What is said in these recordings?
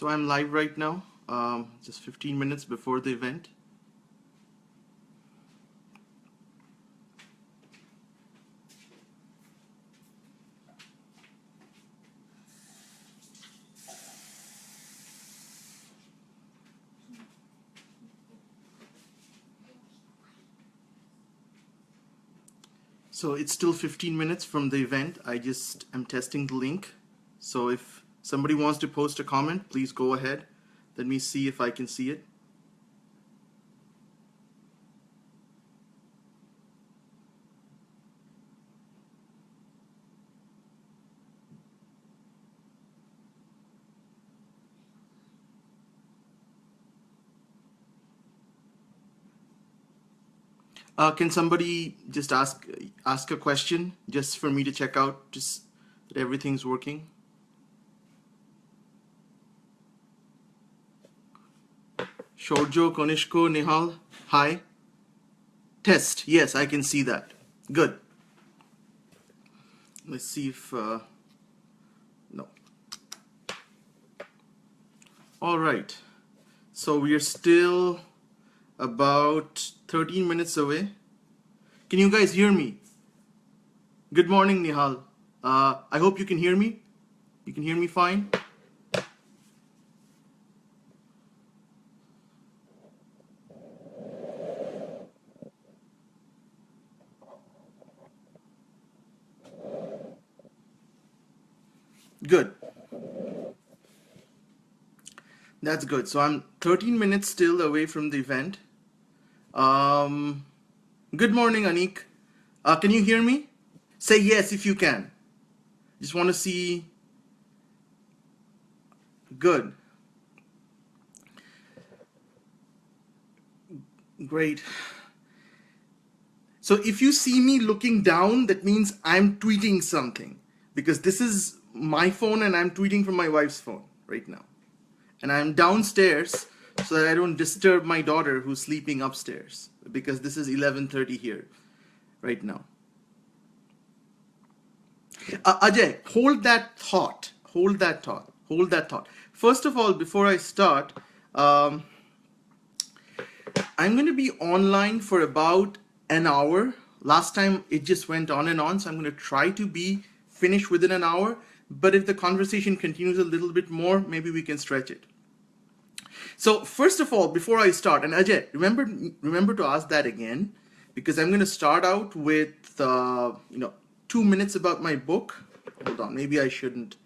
So I'm live right now, just 15 minutes before the event. So it's still 15 minutes from the event. I just am testing the link. So if somebody wants to post a comment, please go ahead. Let me see if I can see it. Can somebody just ask a question just for me to check out just that everything's working? Shorjo, Konishko, Nihal, hi. Test, yes, I can see that. Good. Let's see if, no. All right, so we are still about 13 minutes away. Can you guys hear me? Good morning, Nihal. I hope you can hear me. You can hear me fine? Good. That's good. So I'm 13 minutes still away from the event. Good morning, Anik. Can you hear me? Say yes if you can. Just want to see. Good. Great. So if you see me looking down, that means I'm tweeting something, because this is my phone and I'm tweeting from my wife's phone right now. And I'm downstairs so that I don't disturb my daughter who's sleeping upstairs, because this is 11:30 here right now. Ajay, hold that thought. Hold that thought. Hold that thought. First of all, before I start, I'm going to be online for about an hour. Last time it just went on and on, so I'm going to try to be finished within an hour. But if the conversation continues a little bit more, maybe we can stretch it. So first of all, before I start, and Ajay, remember to ask that again, because I'm going to start out with 2 minutes about my book. Hold on, maybe I shouldn't.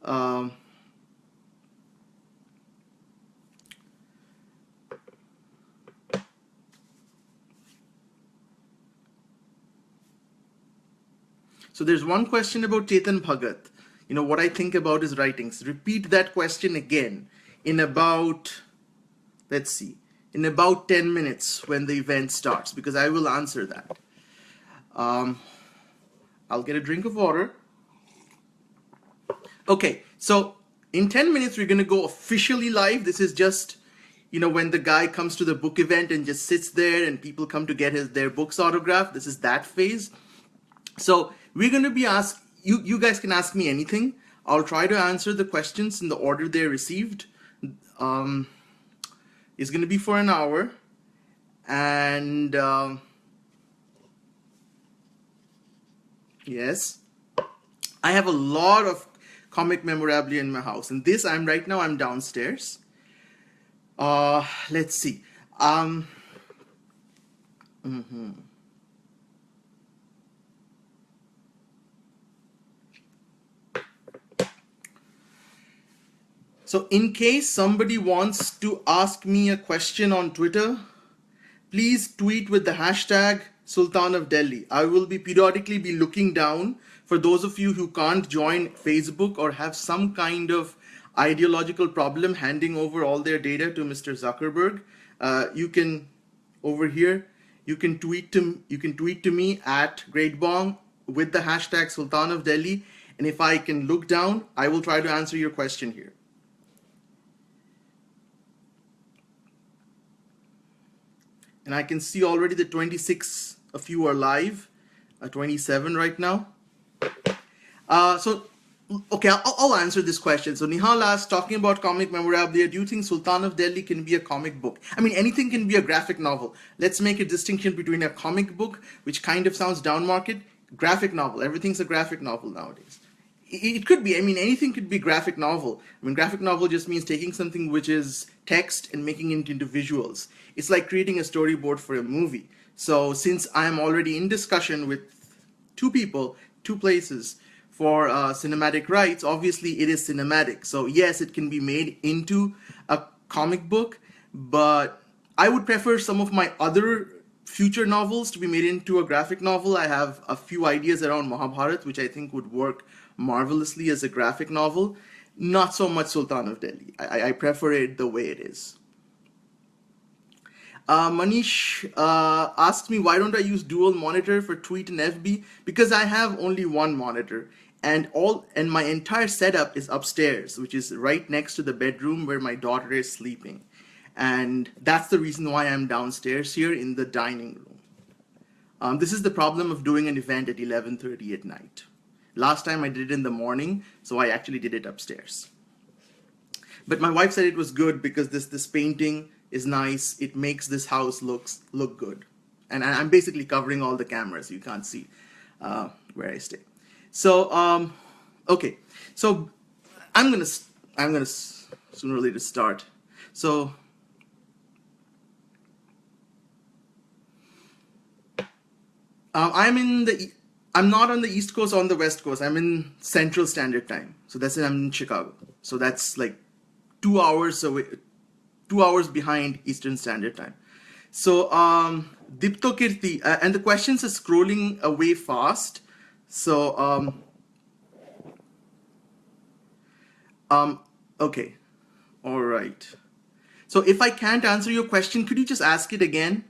So there's one question about Chetan Bhagat. What I think about his writings. Repeat that question again in about, let's see, in about 10 minutes when the event starts, because I will answer that. I'll get a drink of water. Okay, so in 10 minutes, we're going to go officially live. This is just, when the guy comes to the book event and just sits there and people come to get their books autographed. This is that phase. So we're going to be asked, you guys can ask me anything. I'll try to answer the questions in the order they're received. It's going to be for an hour. And yes, I have a lot of comic memorabilia in my house. And this, right now I'm downstairs. Let's see. So in case somebody wants to ask me a question on Twitter, please tweet with the hashtag Sultan of Delhi. I will be periodically looking down. For those of you who can't join Facebook or have some kind of ideological problem handing over all their data to Mr. Zuckerberg, you can, over here, you can tweet to me at GreatBong with the hashtag Sultan of Delhi. And if I can look down, I will try to answer your question here. And I can see already that 26 of you are live, 27 right now. So Okay, I'll answer this question. So Nihal asked, talking about comic memorabilia, do you think Sultan of Delhi can be a comic book? I mean, anything can be a graphic novel. Let's make a distinction between a comic book, which kind of sounds down market, graphic novel. Everything's a graphic novel nowadays. It could be. I mean, anything could be graphic novel. I mean, graphic novel just means taking something which is text and making it into visuals. It's like creating a storyboard for a movie. So since I'm already in discussion with two people, two places for cinematic rights, obviously it is cinematic. So yes, it can be made into a comic book, but I would prefer some of my other future novels to be made into a graphic novel. I have a few ideas around Mahabharat, which I think would work marvelously as a graphic novel. Not so much Sultan of Delhi. I prefer it the way it is. Manish asked me, why don't I use dual monitor for Tweet and FB? Because I have only one monitor, and my entire setup is upstairs, which is right next to the bedroom where my daughter is sleeping, and that's the reason why I'm downstairs here in the dining room. This is the problem of doing an event at 11:30 at night. Last time I did it in the morning, so I actually did it upstairs. But my wife said it was good because this painting is nice. It makes this house look good. And I'm basically covering all the cameras. You can't see where I stay. So okay. So I'm gonna sooner or later start. So I'm not on the East Coast or on the West Coast. I'm in Central Standard Time. So that's it. I'm in Chicago. So that's like 2 hours away, 2 hours behind Eastern Standard Time. So Dipto Kirti, and the questions are scrolling away fast. So okay, all right. So if I can't answer your question, could you just ask it again?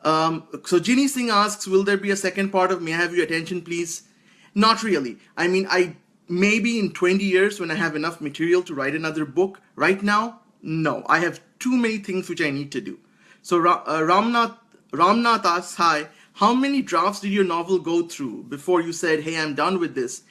So Ginny Singh asks, will there be a second part of May I Have Your Attention Please? Not really. I mean, maybe in 20 years when I have enough material to write another book. Right now, no. I have too many things which I need to do. So Ramnath asks, hi, how many drafts did your novel go through before you said, hey, I'm done with this?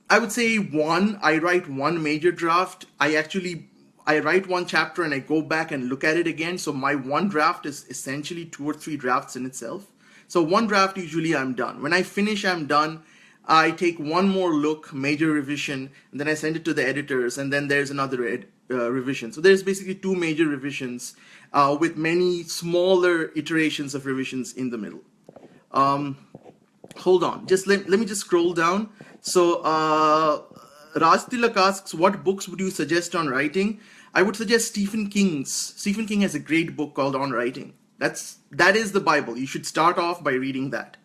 I would say one. I write one major draft. I write one chapter and I go back and look at it again. So my one draft is essentially 2 or 3 drafts in itself. So one draft, usually I'm done. When I finish, I'm done. I take one more look, major revision, and then I send it to the editors, and then there's another revision. So there's basically 2 major revisions with many smaller iterations of revisions in the middle. Hold on, just let me just scroll down. So Raj Tilak asks, what books would you suggest on writing? I would suggest Stephen King's. Stephen King has a great book called On Writing. That is the Bible. You should start off by reading that.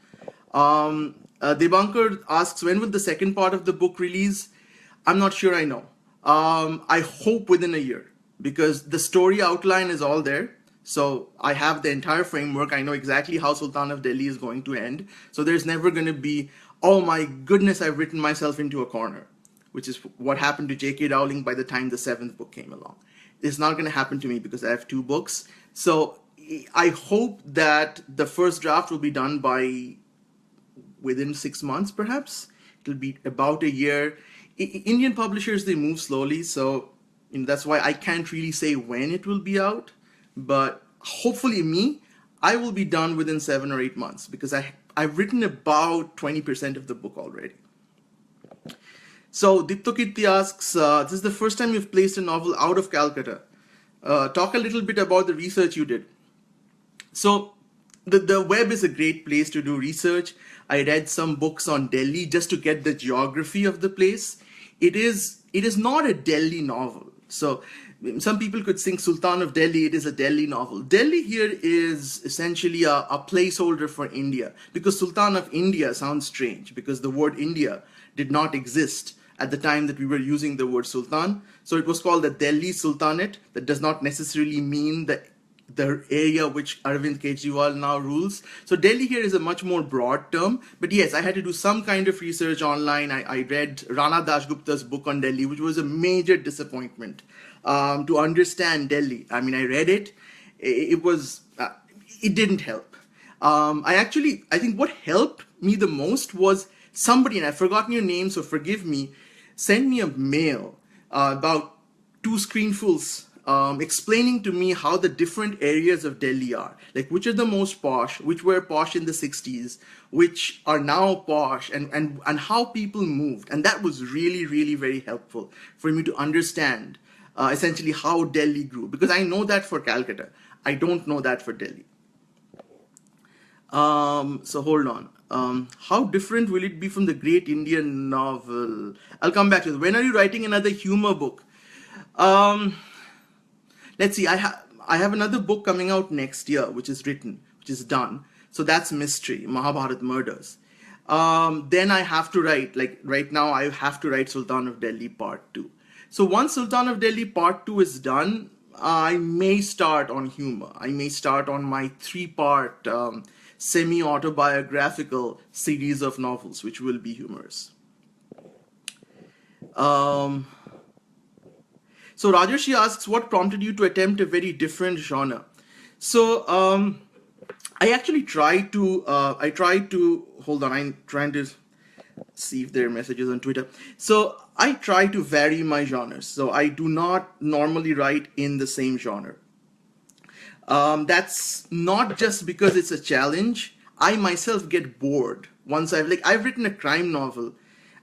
Debankar asks, when will the second part of the book release? I'm not sure I know. I hope within a year, because the story outline is all there. So I have the entire framework. I know exactly how Sultan of Delhi is going to end. So there's never going to be, oh my goodness, I've written myself into a corner, which is what happened to J.K. Rowling by the time the 7th book came along. It's not going to happen to me because I have 2 books. So I hope that the first draft will be done by within 6 months, perhaps. It'll be about a year. Indian publishers, they move slowly, so that's why I can't really say when it will be out. But hopefully I will be done within 7 or 8 months, because I've written about 20% of the book already. So Dipto Kirti asks, this is the first time you've placed a novel out of Calcutta. Talk a little bit about the research you did. So the web is a great place to do research. I read some books on Delhi just to get the geography of the place. It is not a Delhi novel. So some people could think Sultan of Delhi, it is a Delhi novel. Delhi here is essentially a placeholder for India, because Sultan of India sounds strange, because the word India did not exist at the time that we were using the word Sultan. So it was called the Delhi Sultanate. That does not necessarily mean the area which Arvind Kejriwal now rules. So Delhi here is a much more broad term. But yes, I had to do some kind of research online. I read Rana Dashgupta's book on Delhi, which was a major disappointment to understand Delhi. I mean, I read it. It didn't help. I think what helped me the most was somebody, and I've forgotten your name, so forgive me, sent me a mail about 2 screenfuls explaining to me how the different areas of Delhi are, like which are the most posh, which were posh in the 60s, which are now posh, and how people moved. And that was really, really very helpful for me to understand essentially how Delhi grew, because I know that for Calcutta. I don't know that for Delhi. So hold on. How different will it be from the great Indian novel? I'll come back to it. When are you writing another humor book? Um, let's see. I have another book coming out next year, which is written, which is done. So that's mystery, Mahabharat murders. Then I have to write, like right now, I have to write Sultan of Delhi Part 2. So once Sultan of Delhi Part 2 is done, I may start on humor. I may start on my 3-part semi-autobiographical series of novels, which will be humorous. Um, so Rajarshi asks, what prompted you to attempt a very different genre? So I actually tried to, hold on, I'm trying to see if there are messages on Twitter. So I try to vary my genres. So I do not normally write in the same genre. That's not just because it's a challenge. I myself get bored once I've written a crime novel.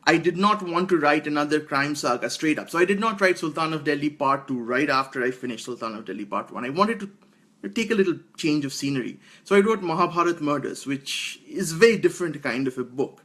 I did not want to write another crime saga straight up. So I did not write Sultan of Delhi Part 2 right after I finished Sultan of Delhi Part 1. I wanted to take a little change of scenery. So I wrote Mahabharat Murders, which is a very different kind of a book.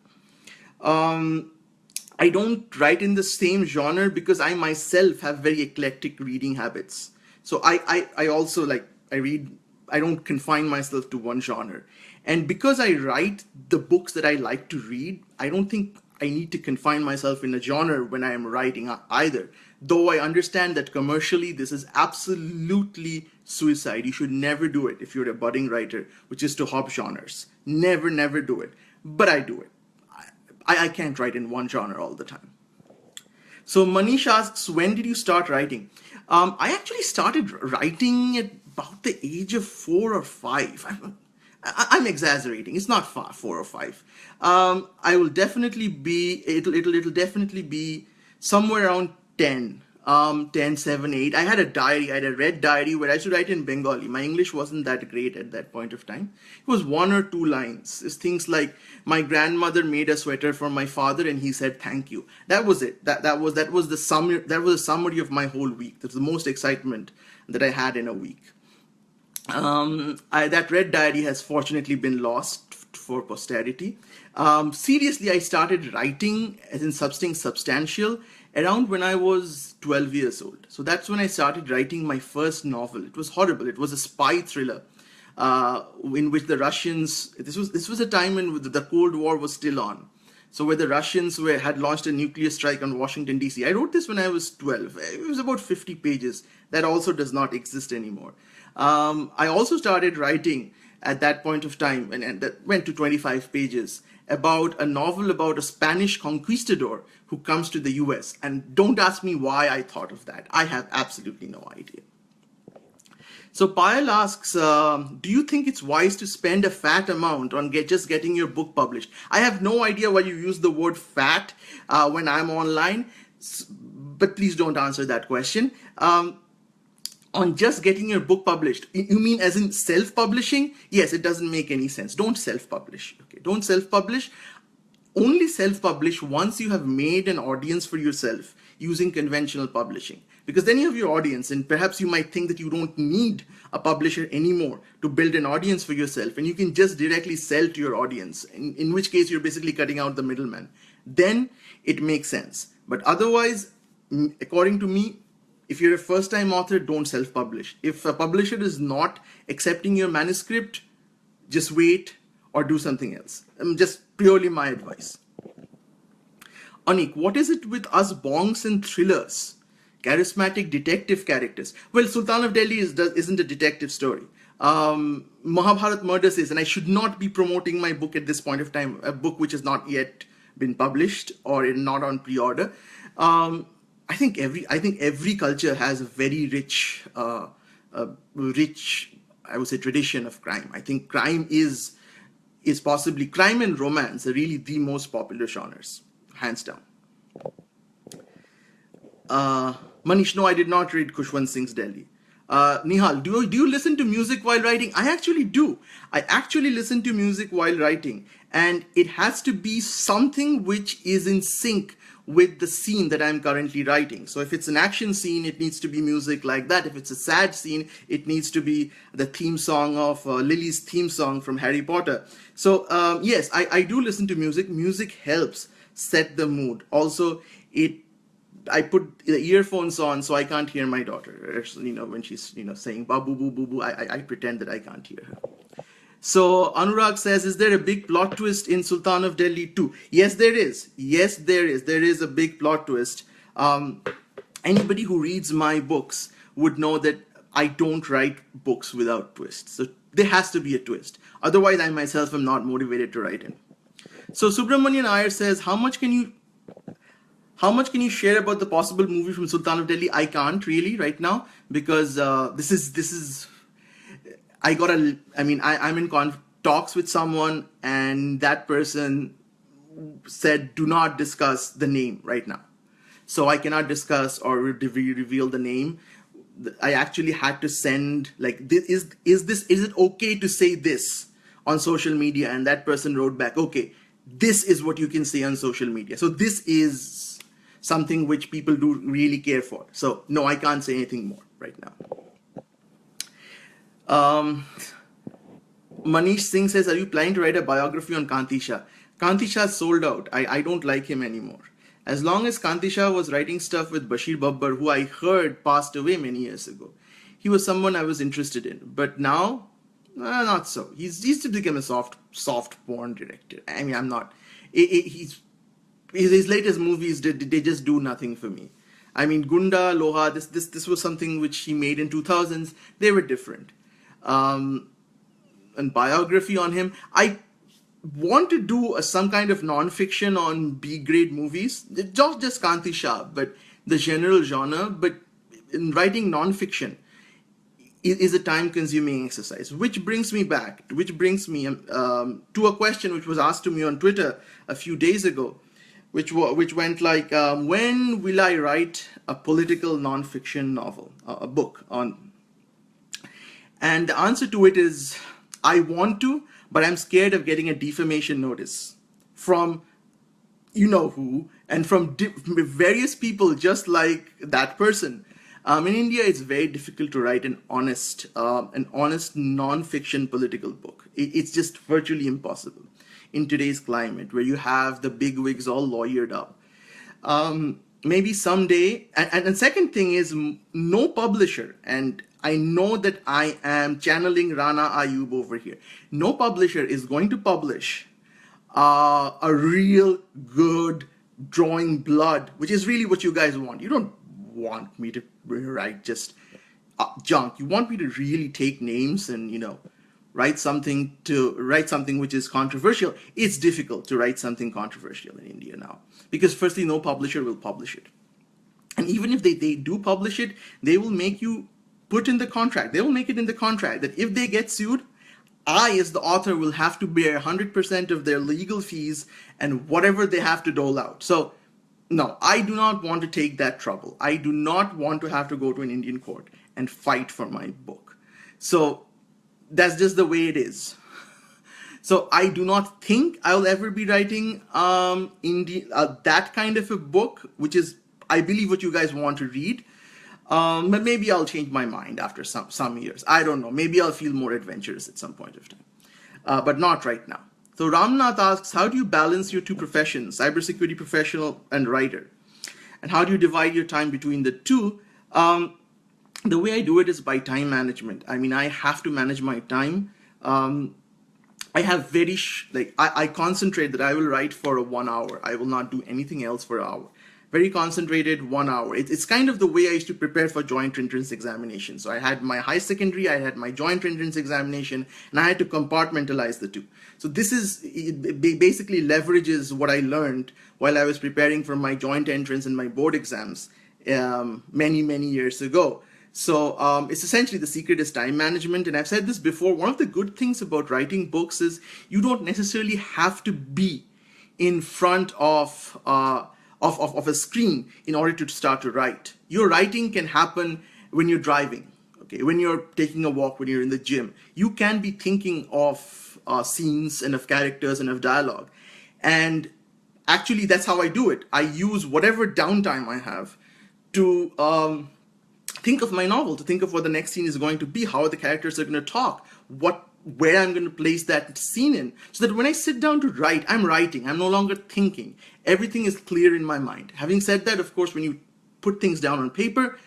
I don't write in the same genre because I myself have very eclectic reading habits. So I also I read, I don't confine myself to one genre. And because I write the books that I like to read, I don't think I need to confine myself in a genre when I am writing either. Though I understand that commercially this is absolutely suicide. You should never do it if you're a budding writer, which is to hop genres. Never, never do it. But I do it. I can't write in one genre all the time. So Manish asks, when did you start writing? I actually started writing at about the age of 4 or 5. I'm exaggerating. It's not far, 4 or 5. I will definitely be, it'll definitely be somewhere around 10. 10, 7, 8. I had a diary, I had a red diary where I used to write in Bengali. My English wasn't that great at that point of time. It was 1 or 2 lines. It's things like, my grandmother made a sweater for my father and he said thank you. That was it. That was the summary. That was a summary of my whole week. That was the most excitement that I had in a week. That red diary has fortunately been lost for posterity. Seriously, I started writing as in something substantial around when I was 12 years old. So that's when I started writing my first novel. It was horrible. It was a spy thriller in which the Russians, this was a time when the Cold War was still on. So where the Russians had launched a nuclear strike on Washington, D.C. I wrote this when I was 12. It was about 50 pages. That also does not exist anymore. I also started writing at that point of time, and that went to 25 pages, about a novel about a Spanish conquistador who comes to the US. And don't ask me why I thought of that. I have absolutely no idea. So Payal asks, do you think it's wise to spend a fat amount on just getting your book published? I have no idea why you use the word fat when I'm online, but please don't answer that question. On just getting your book published, you mean as in self-publishing? Yes, it doesn't make any sense. Don't self-publish. Okay, don't self-publish. Only self-publish once you have made an audience for yourself using conventional publishing. Because then you have your audience, and perhaps you might think that you don't need a publisher anymore to build an audience for yourself, and you can just directly sell to your audience, in which case you're basically cutting out the middleman. Then it makes sense. But otherwise, according to me, if you're a first-time author, don't self-publish. If a publisher is not accepting your manuscript, just wait or do something else. Just purely my advice. Anik, what is it with us bongs and thrillers? Charismatic detective characters. Well, Sultan of Delhi isn't a detective story. Mahabharat Murders is, and I should not be promoting my book at this point of time, a book which has not yet been published or not on pre-order. I think every culture has a very rich, I would say, tradition of crime. I think crime is is possibly crime and romance are really the most popular genres, hands down. Manish, no, I did not read Khushwant Singh's Delhi. Nihal, do you listen to music while writing? I actually do. I actually listen to music while writing, and it has to be something which is in sync with the scene that I'm currently writing. So if it's an action scene, it needs to be music like that. If it's a sad scene, it needs to be the theme song of Lily's theme song from Harry Potter. So yes, I do listen to music. Music helps set the mood. Also, I put the earphones on so I can't hear my daughter. When she's saying babu boo boo boo, I pretend that I can't hear her. So Anurag says, is there a big plot twist in Sultan of Delhi 2? Yes, there is. Yes, there is. There is a big plot twist. Anybody who reads my books would know that I don't write books without twists. So there has to be a twist. Otherwise, I myself am not motivated to write it. So Subramanian Iyer says, how much can you share about the possible movie from Sultan of Delhi? I can't really right now because I'm in talks with someone, and that person said do not discuss the name right now. So I cannot discuss or reveal the name. I actually had to send is it okay to say this on social media? And that person wrote back, okay, this is what you can say on social media. So this is something which people do really care for. So no, I can't say anything more right now. Manish Singh says, are you planning to write a biography on Kanti Shah? Kanti Shah sold out. I don't like him anymore. As long as Kanti Shah was writing stuff with Bashir Babbar, who I heard passed away many years ago, he was someone I was interested in. But now, not so. He's to become a soft porn director. I mean, I'm not. His latest movies, they just do nothing for me. I mean, Gunda, Loha, this was something which he made in 2000s. They were different. And biography on him, I want to do some kind of non-fiction on B-grade movies, not just Kanti Shah, but the general genre. But in writing non-fiction is a time-consuming exercise, which brings me to a question which was asked to me on Twitter a few days ago, which went like, when will I write a political non-fiction novel, a book on? And the answer to it is, I want to, but I'm scared of getting a defamation notice from who, and from various people just like that person. In India, it's very difficult to write an honest non-fiction political book. It's just virtually impossible in today's climate, where you have the bigwigs all lawyered up. Maybe someday, and second thing is, no publisher, and I know that I am channeling Rana Ayub over here. No publisher is going to publish a real good drawing blood, which is really what you guys want. You don't want me to write just junk. You want me to really take names and write something which is controversial. It's difficult to write something controversial in India now, because firstly, no publisher will publish it. And even if they do publish it, they will make you put in the contract. They will make it in the contract that if they get sued, I, as the author, will have to bear 100% of their legal fees and whatever they have to dole out. So, no, I do not want to take that trouble. I do not want to have to go to an Indian court and fight for my book. So, that's just the way it is. So, I do not think I'll ever be writing that kind of a book, which is, I believe, what you guys want to read. But maybe I'll change my mind after some years. I don't know. Maybe I'll feel more adventurous at some point of time. But not right now. So Ramnath asks, how do you balance your two professions, cybersecurity professional and writer? And how do you divide your time between the two? The way I do it is by time management. I mean, I have to manage my time. I have I concentrate that I will write for 1 hour. I will not do anything else for an hour. Very concentrated 1 hour. It's kind of the way I used to prepare for joint entrance examination. So I had my high secondary, I had my joint entrance examination, and I had to compartmentalize the two. So it basically leverages what I learned while I was preparing for my joint entrance and my board exams many, many years ago. So it's essentially, the secret is time management. And I've said this before, one of the good things about writing books is you don't necessarily have to be in front of a screen in order to start to write. Your writing can happen when you're driving, okay, when you're taking a walk, when you're in the gym. You can be thinking of scenes and of characters and of dialogue. And actually, that's how I do it. I use whatever downtime I have to think of my novel, to think of what the next scene is going to be, how the characters are going to talk, where I'm going to place that scene in, so that when I sit down to write, I'm writing. I'm no longer thinking. Everything is clear in my mind. Having said that, of course, when you put things down on paper,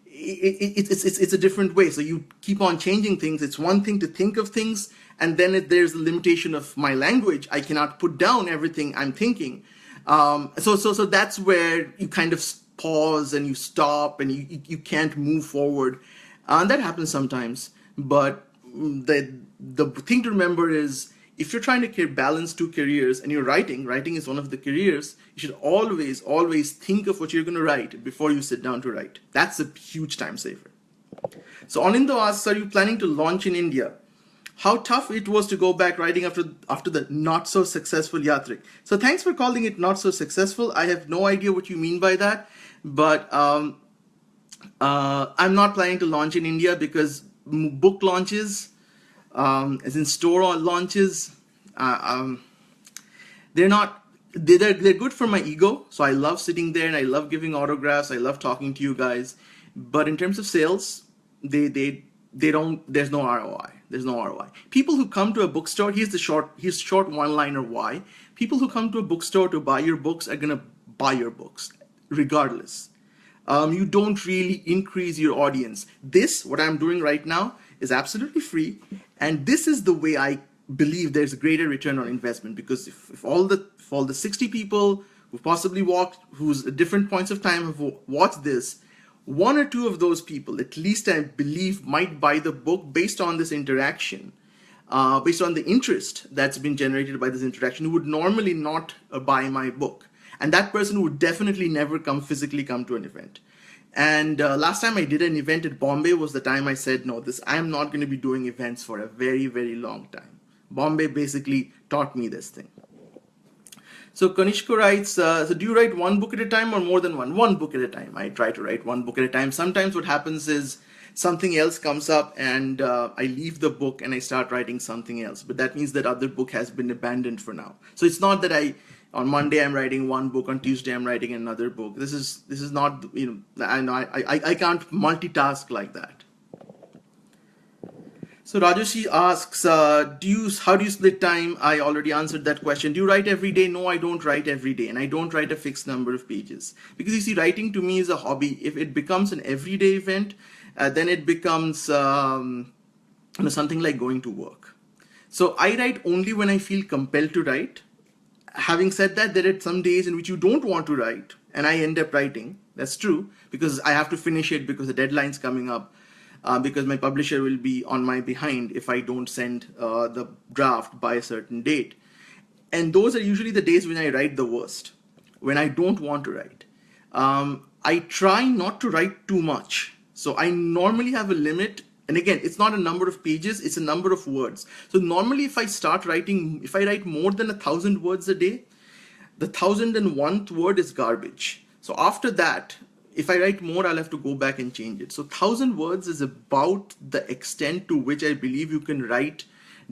it's a different way. So you keep on changing things. It's one thing to think of things, and then there's the limitation of my language. I cannot put down everything I'm thinking. So that's where you kind of pause and you stop and you can't move forward. And that happens sometimes. But the thing to remember is, if you're trying to balance two careers and you're writing is one of the careers, you should always think of what you're going to write before you sit down to write. That's a huge time saver. So Anindo asks, are you planning to launch in India? How tough it was to go back writing after the not so successful Yatrik. So thanks for calling it not so successful. I have no idea what you mean by that, but I'm not planning to launch in India because book launches, as in store launches, they're good for my ego. So I love sitting there and I love giving autographs. I love talking to you guys, but in terms of sales, they don't. There's no ROI. There's no ROI. People who come to a bookstore, here's short one-liner why. People who come to a bookstore to buy your books are gonna buy your books, regardless. You don't really increase your audience. What I'm doing right now is absolutely free, and this is the way I believe there's a greater return on investment, because if all the 60 people who possibly who's at different points of time have watched this, one or two of those people, at least I believe, might buy the book based on this interaction, based on the interest that's been generated by this interaction, who would normally not buy my book. And that person would definitely never physically come to an event. And last time I did an event at Bombay was the time I said, no, I'm not going to be doing events for a very, very long time. Bombay basically taught me this thing. So Kanishka writes, so do you write one book at a time or more than one? One book at a time. I try to write one book at a time. Sometimes what happens is something else comes up and I leave the book and I start writing something else. But that means that other book has been abandoned for now. So it's not that on Monday I'm writing one book, on Tuesday I'm writing another book. This is not, I can't multitask like that. So Rajoshi asks, how do you split time? I already answered that question. Do you write every day? No, I don't write every day, and I don't write a fixed number of pages. Because you see, writing to me is a hobby. If it becomes an everyday event, then it becomes something like going to work. So I write only when I feel compelled to write. Having said that, there are some days in which you don't want to write, and I end up writing. That's true, because I have to finish it because the deadline's coming up. Because my publisher will be on my behind if I don't send the draft by a certain date. And those are usually the days when I write the worst, when I don't want to write. I try not to write too much. So I normally have a limit. And again, it's not a number of pages, it's a number of words. So normally if I write more than 1,000 words a day, the 1,001th word is garbage. So after that, if I write more, I'll have to go back and change it. So 1,000 words is about the extent to which I believe you can write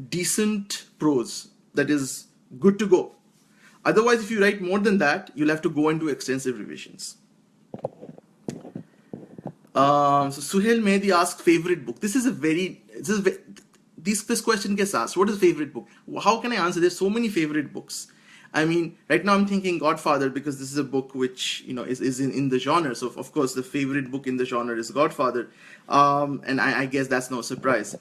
decent prose that is good to go. Otherwise, if you write more than that, you'll have to go and do extensive revisions. So Suhail Mehdi asked favorite book. This question gets asked. What is favorite book? How can I answer? There's so many favorite books. I mean, right now I'm thinking Godfather because this is a book which, is in the genre. So, of course, the favorite book in the genre is Godfather. And I guess that's no surprise.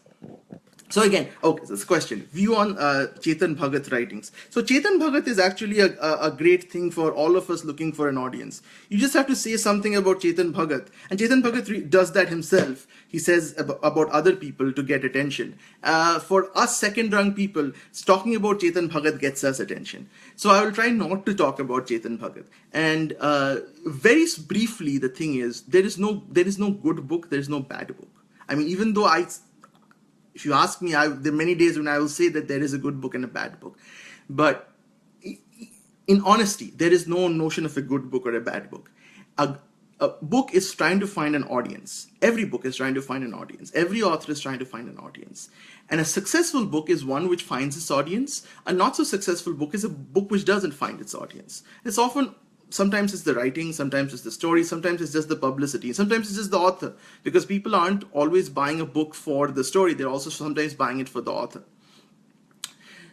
So again, okay, so this question, view on Chetan Bhagat writings. So Chetan Bhagat is actually a great thing for all of us looking for an audience. You just have to say something about Chetan Bhagat, and Chetan Bhagat does that himself. He says about other people to get attention. For us second rung people, talking about Chetan Bhagat gets us attention. So I will try not to talk about Chetan Bhagat. And very briefly, the thing is, there is no good book, there is no bad book. I mean, even though if you ask me, there are many days when I will say that there is a good book and a bad book. But in honesty, there is no notion of a good book or a bad book. A book is trying to find an audience. Every book is trying to find an audience. Every author is trying to find an audience. And a successful book is one which finds its audience. A not so successful book is a book which doesn't find its audience. Sometimes it's the writing, sometimes it's the story, sometimes it's just the publicity, sometimes it's just the author, because people aren't always buying a book for the story, they're also sometimes buying it for the author.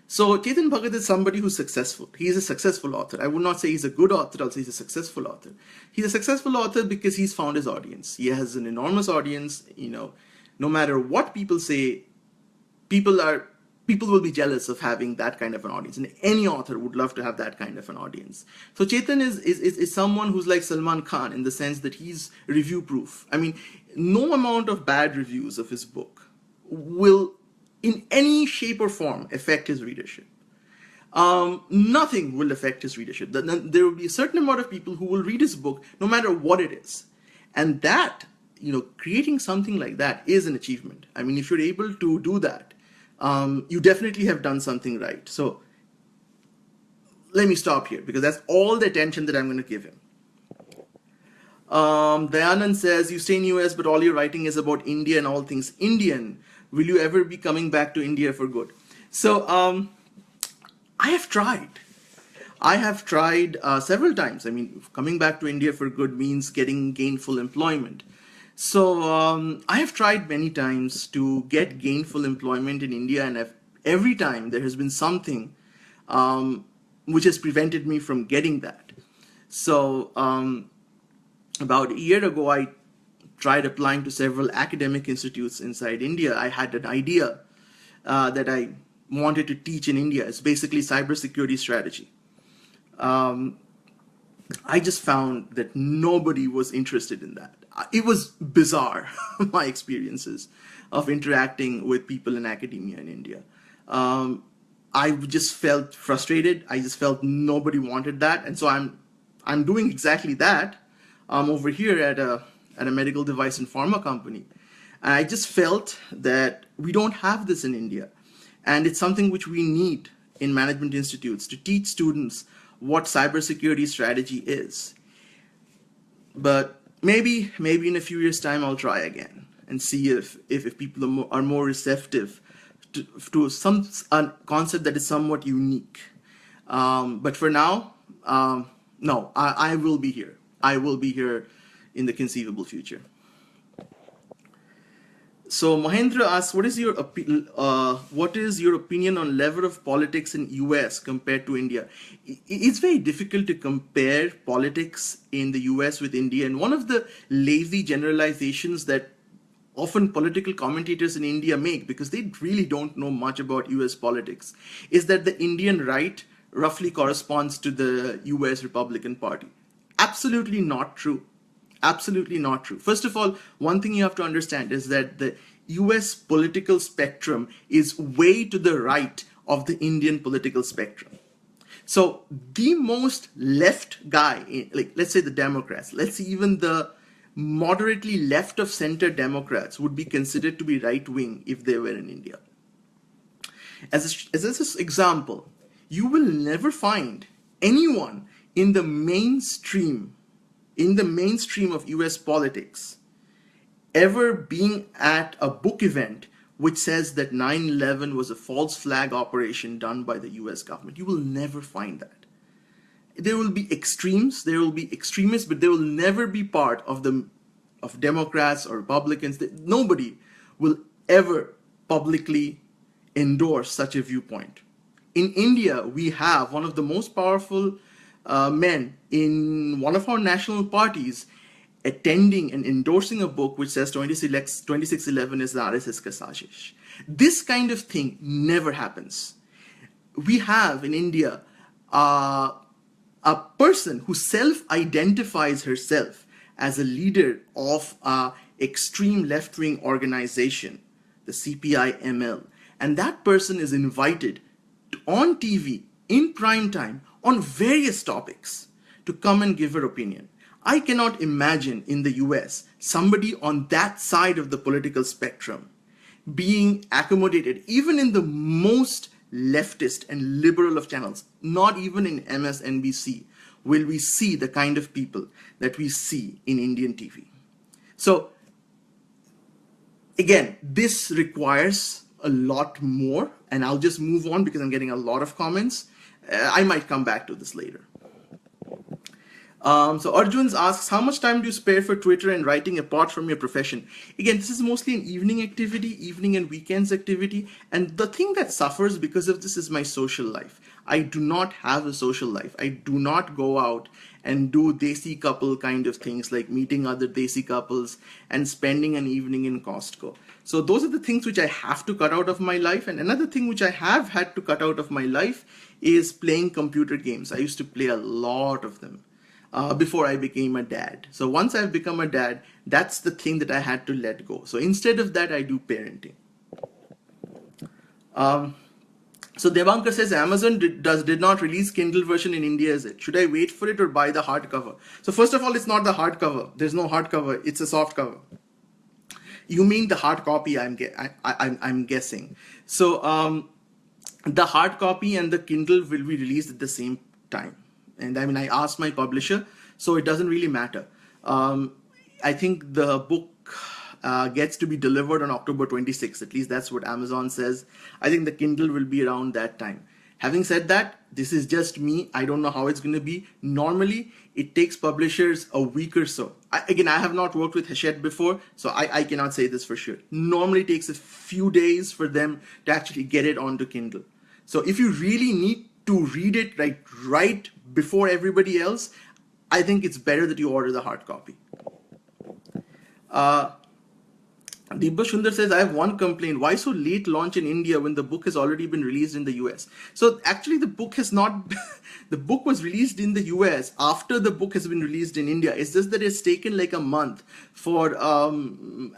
So Chetan Bhagat is somebody who's successful. He is a successful author. I would not say he's a good author, I'll say he's a successful author. He's a successful author because he's found his audience. He has an enormous audience. No matter what people say, people will be jealous of having that kind of an audience, and any author would love to have that kind of an audience. So Chetan is someone who's like Salman Khan in the sense that he's review proof. I mean, no amount of bad reviews of his book will in any shape or form affect his readership. Nothing will affect his readership. There will be a certain amount of people who will read his book no matter what it is. And that, creating something like that is an achievement. I mean, if you're able to do that, you definitely have done something right. So let me stop here because that's all the attention that I'm going to give him. Dayanand says, you stay in US but all your writing is about India and all things Indian. Will you ever be coming back to India for good? So I have tried several times. I mean, coming back to India for good means getting gainful employment. So I have tried many times to get gainful employment in India, and every time there has been something which has prevented me from getting that. So about a year ago, I tried applying to several academic institutes inside India. I had an idea that I wanted to teach in India. It's basically cybersecurity strategy. I just found that nobody was interested in that. It was bizarre, my experiences of interacting with people in academia in India. I just felt frustrated. I just felt nobody wanted that. And so I'm doing exactly that over here at a medical device and pharma company. And I just felt that we don't have this in India. And it's something which we need in management institutes to teach students what cybersecurity strategy is. But maybe in a few years' time, I'll try again and see if people are more receptive to some concept that is somewhat unique. But for now, no, I will be here. I will be here in the conceivable future. So Mahendra asks, what is your opinion on level of politics in US compared to India? It's very difficult to compare politics in the US with India, and one of the lazy generalizations that often political commentators in India make, because they really don't know much about US politics, is that the Indian right roughly corresponds to the US Republican Party. Absolutely not true. Absolutely not true. First of all, one thing you have to understand is that the US political spectrum is way to the right of the Indian political spectrum. So the most left guy, like let's say the Democrats, let's say even the moderately left of center Democrats would be considered to be right wing if they were in India. As an example, you will never find anyone in the mainstream of US politics ever being at a book event which says that 9/11 was a false flag operation done by the US government. You will never find that. There will be extremes, there will be extremists, but they will never be part of Democrats or Republicans. Nobody will ever publicly endorse such a viewpoint. In India, we have one of the most powerful men in one of our national parties attending and endorsing a book which says 2611 is the RSS ka sashish. This kind of thing never happens. We have in India a person who self-identifies herself as a leader of an extreme left-wing organization, the CPI-ML, and that person is invited on TV in prime time on various topics to come and give her opinion. I cannot imagine in the US somebody on that side of the political spectrum being accommodated, even in the most leftist and liberal of channels. Not even in MSNBC will we see the kind of people that we see in Indian TV. So again, this requires a lot more, and I'll just move on because I'm getting a lot of comments. I might come back to this later. So Arjun asks, how much time do you spare for Twitter and writing apart from your profession? Again, this is mostly an evening activity, evening and weekends activity. And the thing that suffers because of this is my social life. I do not have a social life. I do not go out and do desi couple kind of things like meeting other desi couples and spending an evening in Costco. So those are the things which I have to cut out of my life. And another thing which I have had to cut out of my life is playing computer games. I used to play a lot of them. Before I became a dad. So once I've become a dad, that's the thing that I had to let go. So instead of that, I do parenting. So Devankar says Amazon did not release Kindle version in India, is it? Should I wait for it or buy the hardcover? So first of all, it's not the hardcover. There's no hardcover. It's a soft cover. You mean the hard copy? I'm guessing. So the hard copy and the Kindle will be released at the same time. And I mean, I asked my publisher, so it doesn't really matter. I think the book gets to be delivered on October 26th. At least that's what Amazon says. I think the Kindle will be around that time. Having said that, this is just me. I don't know how it's going to be. Normally, it takes publishers a week or so. I have not worked with Hachette before, so I cannot say this for sure. Normally, it takes a few days for them to actually get it onto Kindle. So if you really need to read it right before everybody else, I think it's better that you order the hard copy. Dibba Sundar says, I have one complaint. Why so late launch in India when the book has already been released in the US? So actually the book has not, the book was released in the US after the book has been released in India. It's just that it's taken like a month for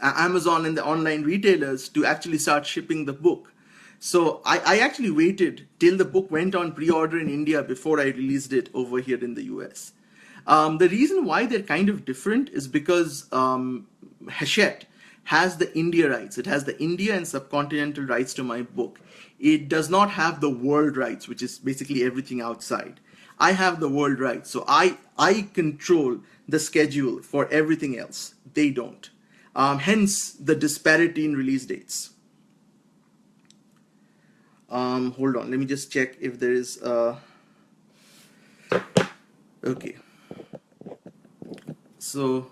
Amazon and the online retailers to actually start shipping the book. So I actually waited till the book went on pre-order in India before I released it over here in the US. The reason why they're kind of different is because Hachette has the India rights. It has the India and subcontinental rights to my book. It does not have the world rights, which is basically everything outside. I have the world rights. So I control the schedule for everything else. They don't. Hence the disparity in release dates. Hold on, let me just check if there is okay. So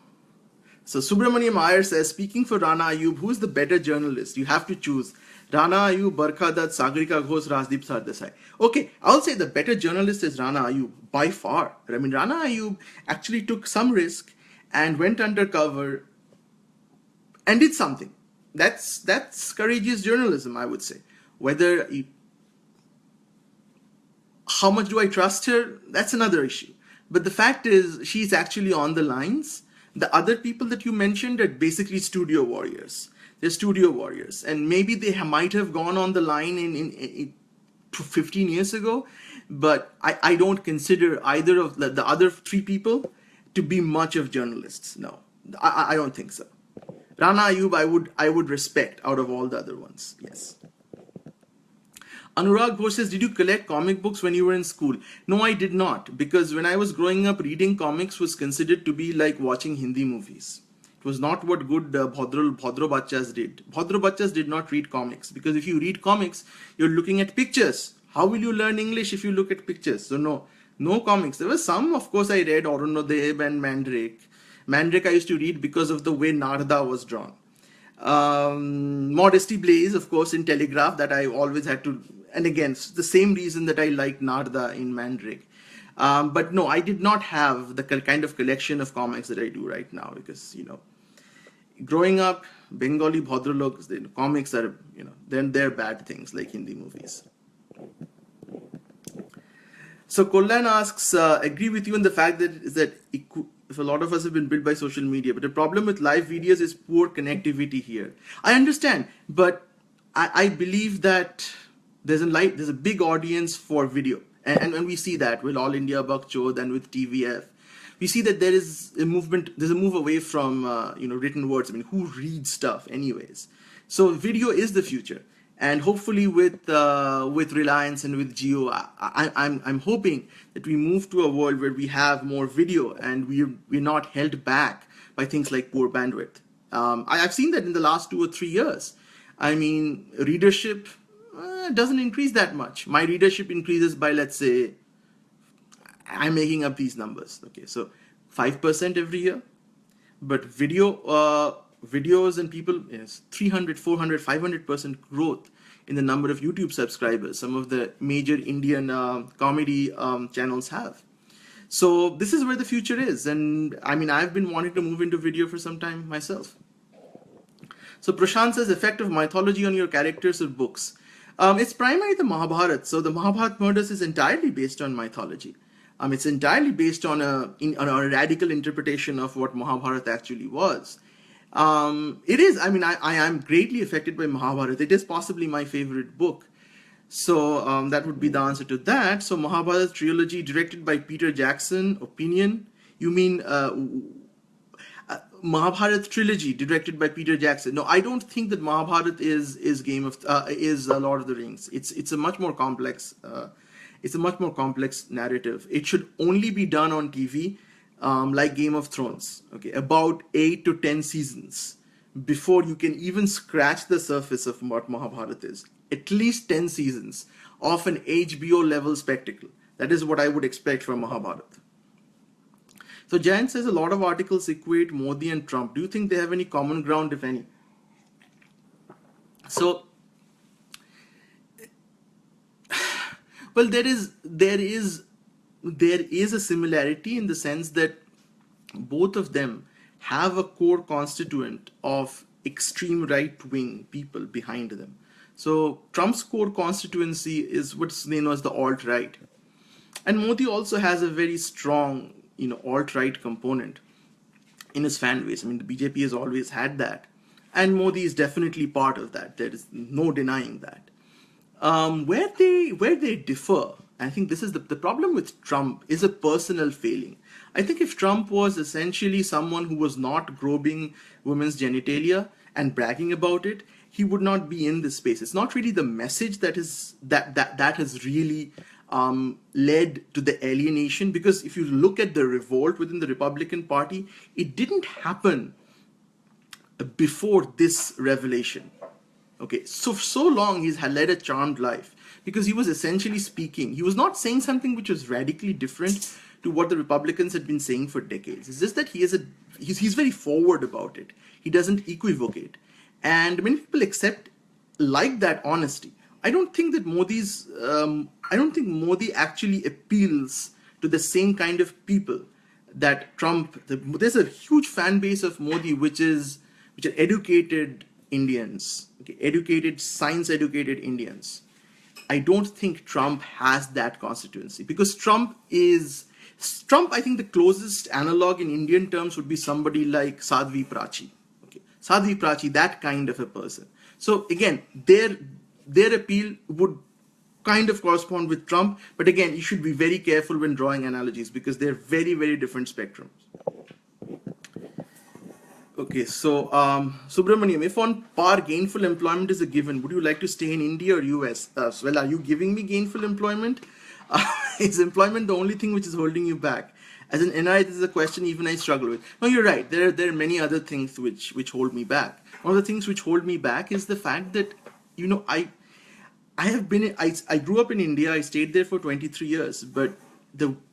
Subramaniam Iyer says, speaking for Rana Ayub, who is the better journalist? You have to choose Rana Ayub, Barkha Dutt, Sagarika Ghosh, Rajdeep Sardesai. Okay, I'll say the better journalist is Rana Ayub by far. I mean, Rana Ayub actually took some risk and went undercover and did something. That's courageous journalism, I would say. How much do I trust her? That's another issue. But the fact is, she's actually on the lines. The other people that you mentioned are basically studio warriors. They're studio warriors. And maybe they might have gone on the line in 15 years ago, but I don't consider either of the other three people to be much of journalists. No, I don't think so. Rana Ayub, I would respect out of all the other ones. Yes. Anurag Ghosh says, did you collect comic books when you were in school? No, I did not, because when I was growing up, reading comics was considered to be like watching Hindi movies. It was not what good Bhodro Bachchas did. Bhodro Bachchas did not read comics, because if you read comics, you're looking at pictures. How will you learn English if you look at pictures? So no comics. There were some, of course, I read Arunodeb and Mandrake. Mandrake I used to read because of the way Narada was drawn. Modesty Blaze, of course, in Telegraph, that I always had to, and again, the same reason that I liked Narada in Mandrake. But no, I did not have the kind of collection of comics that I do right now because, growing up, Bengali Bhadraloks, the comics are, they're bad things like Hindi movies. So Kollan asks, agree with you on the fact that if a lot of us have been built by social media, but the problem with live videos is poor connectivity here. I understand, but I believe that there's a big audience for video, and we see that with All India Bakchod and with TVF, we see that there is a movement. There's a move away from written words. I mean, who reads stuff anyways? So video is the future. And hopefully with Reliance and with Jio, I'm hoping that we move to a world where we have more video and we're not held back by things like poor bandwidth. I've seen that in the last 2 or 3 years. I mean, readership doesn't increase that much. My readership increases by, let's say, I'm making up these numbers. Okay, so 5% every year, but videos and people, yes, 300, 400, 500% growth in the number of YouTube subscribers some of the major Indian comedy channels have. So this is where the future is, and I mean, I've been wanting to move into video for some time myself. So Prashant says, effect of mythology on your characters or books. It's primarily the Mahabharata. So the Mahabharata murders is entirely based on mythology. It's entirely based on a radical interpretation of what Mahabharata actually was. It is, I mean, I am greatly affected by Mahabharata. It is possibly my favorite book. So that would be the answer to that. So Mahabharata trilogy directed by Peter Jackson, opinion. You mean Mahabharata trilogy directed by Peter Jackson? No, I don't think that Mahabharata is Lord of the Rings. It's a much more complex narrative. It should only be done on TV. Like Game of Thrones, okay, about 8 to 10 seasons before you can even scratch the surface of what Mahabharata is. At least 10 seasons of an HBO level spectacle. That is what I would expect from Mahabharata. So Jayant says a lot of articles equate Modi and Trump. Do you think they have any common ground, if any? So, well, there is a similarity in the sense that both of them have a core constituent of extreme right-wing people behind them. So Trump's core constituency is what's known as the alt-right. And Modi also has a very strong, alt-right component in his fan base. I mean, the BJP has always had that. And Modi is definitely part of that. There is no denying that. Where they differ, I think this is the problem with Trump is a personal failing. I think if Trump was essentially someone who was not groping women's genitalia and bragging about it, he would not be in this space. It's not really the message that has really led to the alienation, because if you look at the revolt within the Republican Party, it didn't happen before this revelation. Okay, so for so long he's led a charmed life because he was essentially speaking. He was not saying something which was radically different to what the Republicans had been saying for decades. It's just that he's very forward about it. He doesn't equivocate. And many people like that honesty. I don't think Modi actually appeals to the same kind of people that Trump. There's a huge fan base of Modi which are educated Indians, okay, science-educated Indians. I don't think Trump has that constituency because Trump, I think the closest analog in Indian terms would be somebody like Sadhvi Prachi. Okay, Sadhvi Prachi, that kind of a person. So again, their appeal would kind of correspond with Trump, but again, you should be very careful when drawing analogies because they're very, very different spectrums. Okay, so Subramaniam, if on par gainful employment is a given, would you like to stay in India or US? Well, are you giving me gainful employment? Is employment the only thing which is holding you back? As an NI, this is a question even I struggle with. No, you're right. There are many other things which hold me back. One of the things which hold me back is the fact that, I grew up in India. I stayed there for 23 years, but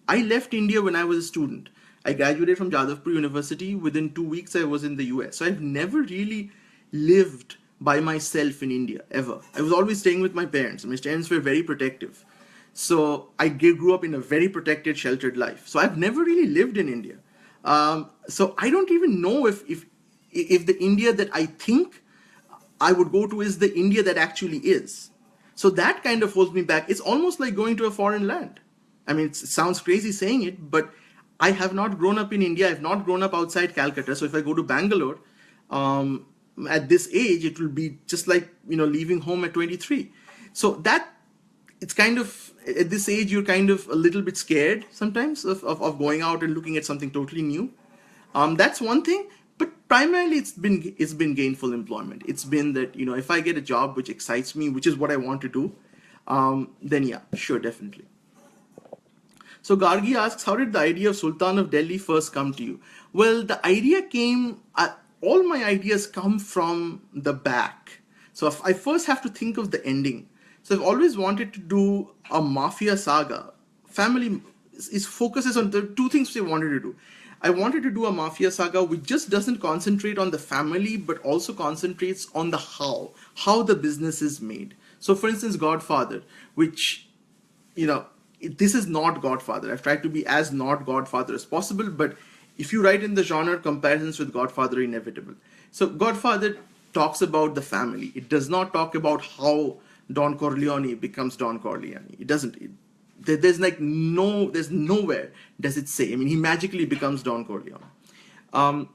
I left India when I was a student. I graduated from Jadavpur University. Within 2 weeks, I was in the US. So I've never really lived by myself in India, ever. I was always staying with my parents. My parents were very protective. So I grew up in a very protected, sheltered life. So I've never really lived in India. So I don't even know if the India that I think I would go to is the India that actually is. So that kind of holds me back. It's almost like going to a foreign land. I mean, it sounds crazy saying it, but I have not grown up in India. I've not grown up outside Calcutta. So if I go to Bangalore, um, at this age, it will be just like, leaving home at 23. So that it's kind of at this age you're kind of a little bit scared sometimes of going out and looking at something totally new. That's one thing, but primarily it's been gainful employment. It's been that if I get a job which excites me, which is what I want to do, then yeah, sure, definitely. So Gargi asks, how did the idea of Sultan of Delhi first come to you? Well, the idea came, all my ideas come from the back. So if I first have to think of the ending. So I've always wanted to do a mafia saga. Family is focuses on the two things I wanted to do. I wanted to do a mafia saga which just doesn't concentrate on the family, but also concentrates on the how the business is made. So for instance, Godfather, which you know this is not Godfather. I've tried to be as not Godfather as possible, but if you write in the genre, comparisons with Godfather are inevitable. So Godfather talks about the family. It does not talk about how Don Corleone becomes Don Corleone. It doesn't. There's nowhere does it say. I mean, he magically becomes Don Corleone. Um,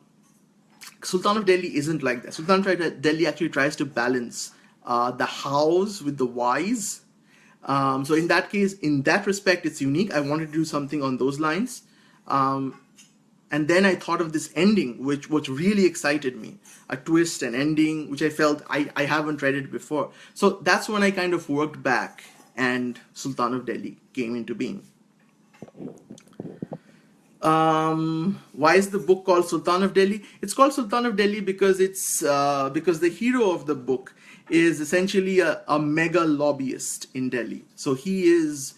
Sultan of Delhi isn't like that. Sultan of Delhi actually tries to balance the hows with the whys. So in that case, in that respect, it's unique. I wanted to do something on those lines. Um, and then I thought of this ending, which really excited me. A twist, an ending, which I felt I haven't read it before. So that's when I kind of worked back and Sultan of Delhi came into being. Why is the book called Sultan of Delhi? It's called Sultan of Delhi because because the hero of the book is essentially a mega lobbyist in Delhi. So he is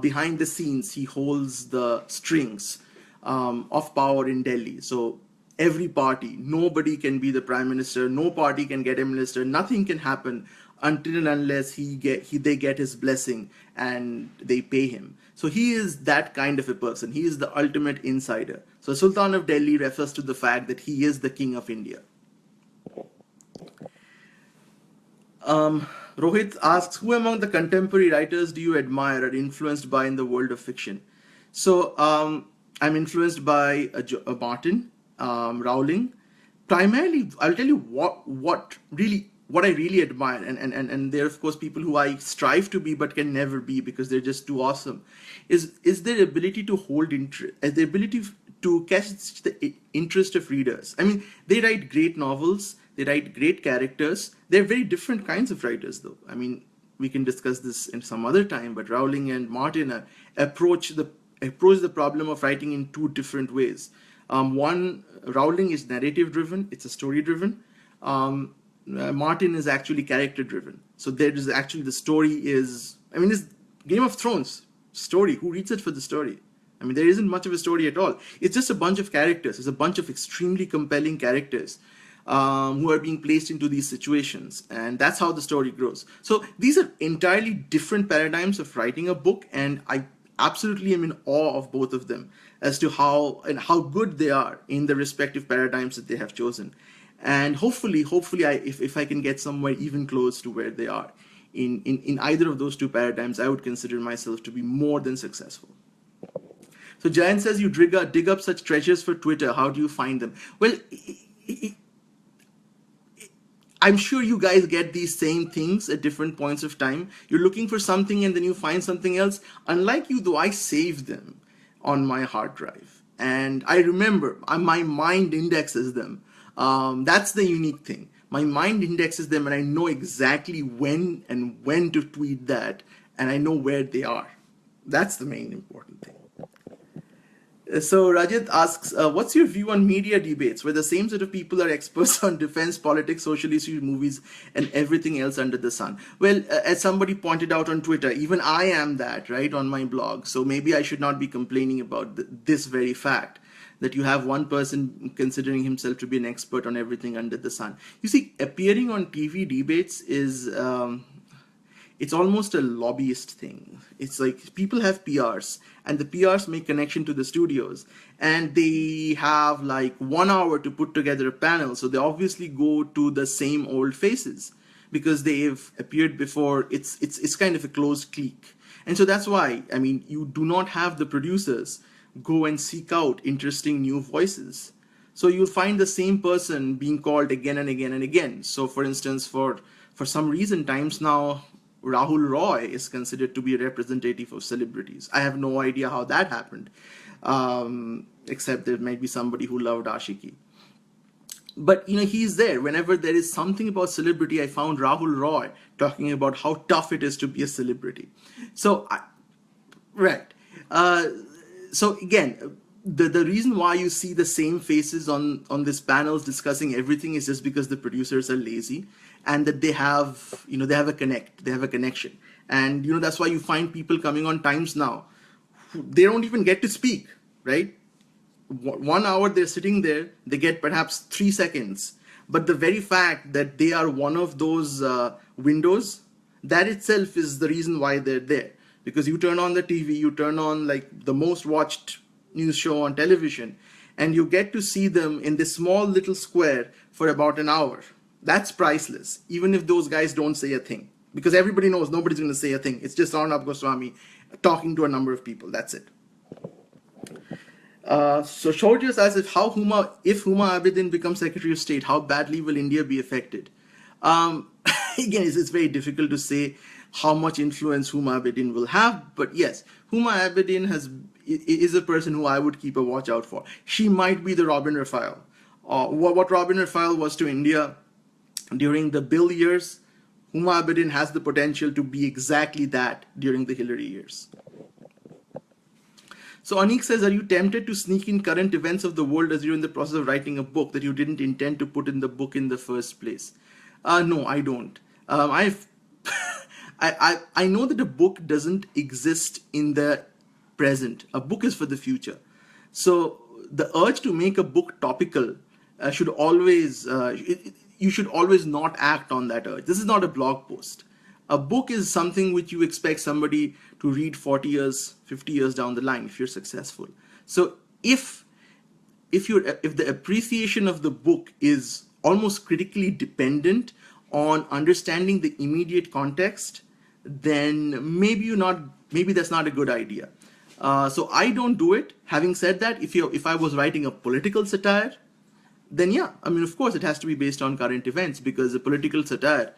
behind the scenes. He holds the strings of power in Delhi. So every party, nobody can be the prime minister. No party can get a minister. Nothing can happen until and unless they get his blessing and they pay him. So he is that kind of a person. He is the ultimate insider. So Sultan of Delhi refers to the fact that he is the king of India. Rohit asks, who among the contemporary writers do you admire or influenced by in the world of fiction? So I'm influenced by Martin, Rowling. Primarily, I'll tell you what I really admire, and there are of course people who I strive to be but can never be because they're just too awesome, is their ability to hold interest, the ability to catch the interest of readers. I mean, they write great novels, they write great characters. They're very different kinds of writers, though. I mean, we can discuss this in some other time, but Rowling and Martin approach the problem of writing in two different ways. One, Rowling is narrative driven; it's a story driven. Martin is actually character driven. So there is actually the story is. I mean, it's Game of Thrones story. Who reads it for the story? I mean, there isn't much of a story at all. It's just a bunch of characters. It's a bunch of extremely compelling characters who are being placed into these situations, and that's how the story grows. So these are entirely different paradigms of writing a book, and I absolutely am in awe of both of them as to how good they are in the respective paradigms that they have chosen. And hopefully, if I can get somewhere even close to where they are in either of those two paradigms, I would consider myself to be more than successful. So Jayan says, you dig up such treasures for Twitter. How do you find them? Well, I'm sure you guys get these same things at different points of time. You're looking for something and then you find something else. Unlike you, though, I save them on my hard drive. And I remember, my mind indexes them. That's the unique thing. My mind indexes them and I know exactly when to tweet that. And I know where they are. That's the main important thing. So Rajat asks, what's your view on media debates where the same sort of people are experts on defense, politics, social issues, movies, and everything else under the sun? Well, as somebody pointed out on Twitter, even I am that, right, on my blog. So maybe I should not be complaining about this very fact that you have one person considering himself to be an expert on everything under the sun. You see, appearing on TV debates is it's almost a lobbyist thing. It's like people have PRs, and the PRs make connection to the studios, and they have like 1 hour to put together a panel. So they obviously go to the same old faces because they've appeared before. It's kind of a closed clique. And so that's why, I mean, you do not have the producers go and seek out interesting new voices. So you'll find the same person being called again and again and again. So for instance, for some reason, Times Now, Rahul Roy is considered to be a representative of celebrities. I have no idea how that happened, except there might be somebody who loved Ashiki. But he's there whenever there is something about celebrity. I found Rahul Roy talking about how tough it is to be a celebrity. So right. So again, the reason why you see the same faces on these panels discussing everything is just because the producers are lazy, and that they have a connection. And that's why you find people coming on Times Now, they don't even get to speak, right? 1 hour they're sitting there, they get perhaps 3 seconds, but the very fact that they are one of those windows, that itself is the reason why they're there. Because you turn on the TV, you turn on like the most watched news show on television, and you get to see them in this small little square for about an hour. That's priceless, even if those guys don't say a thing, because everybody knows nobody's going to say a thing. It's just Arnab Goswami talking to a number of people. That's it. So Shortius asks if Huma Abedin becomes Secretary of State, how badly will India be affected? Again, it's very difficult to say how much influence Huma Abedin will have, but yes, Huma Abedin is a person who I would keep a watch out for. She might be the Robin Raphael. What Robin Raphael was to India during the Bill years, Huma Abedin has the potential to be exactly that during the Hillary years. So Anik says, are you tempted to sneak in current events of the world as you're in the process of writing a book that you didn't intend to put in the book in the first place? No, I don't. I know that a book doesn't exist in the present. A book is for the future. So the urge to make a book topical should always, you should always not act on that urge. This is not a blog post. A book is something which you expect somebody to read 40 years, 50 years down the line if you're successful. So if the appreciation of the book is almost critically dependent on understanding the immediate context, then maybe that's not a good idea. So I don't do it. Having said that, if I was writing a political satire, then yeah, I mean, of course it has to be based on current events, because a political satire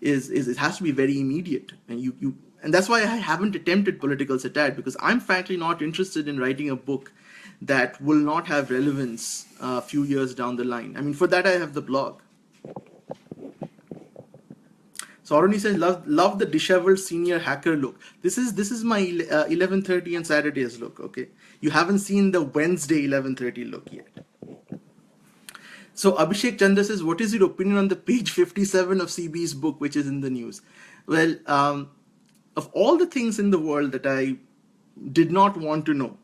it has to be very immediate, and that's why I haven't attempted political satire, because I'm frankly not interested in writing a book that will not have relevance a few years down the line. I mean, for that I have the blog. So Aruni says, love the disheveled senior hacker look. This is my 11:30 on Saturdays look. Okay, you haven't seen the Wednesday 11:30 look yet. So Abhishek Chandra says, what is your opinion on the page 57 of CB's book, which is in the news? Well, of all the things in the world that I did not want to know,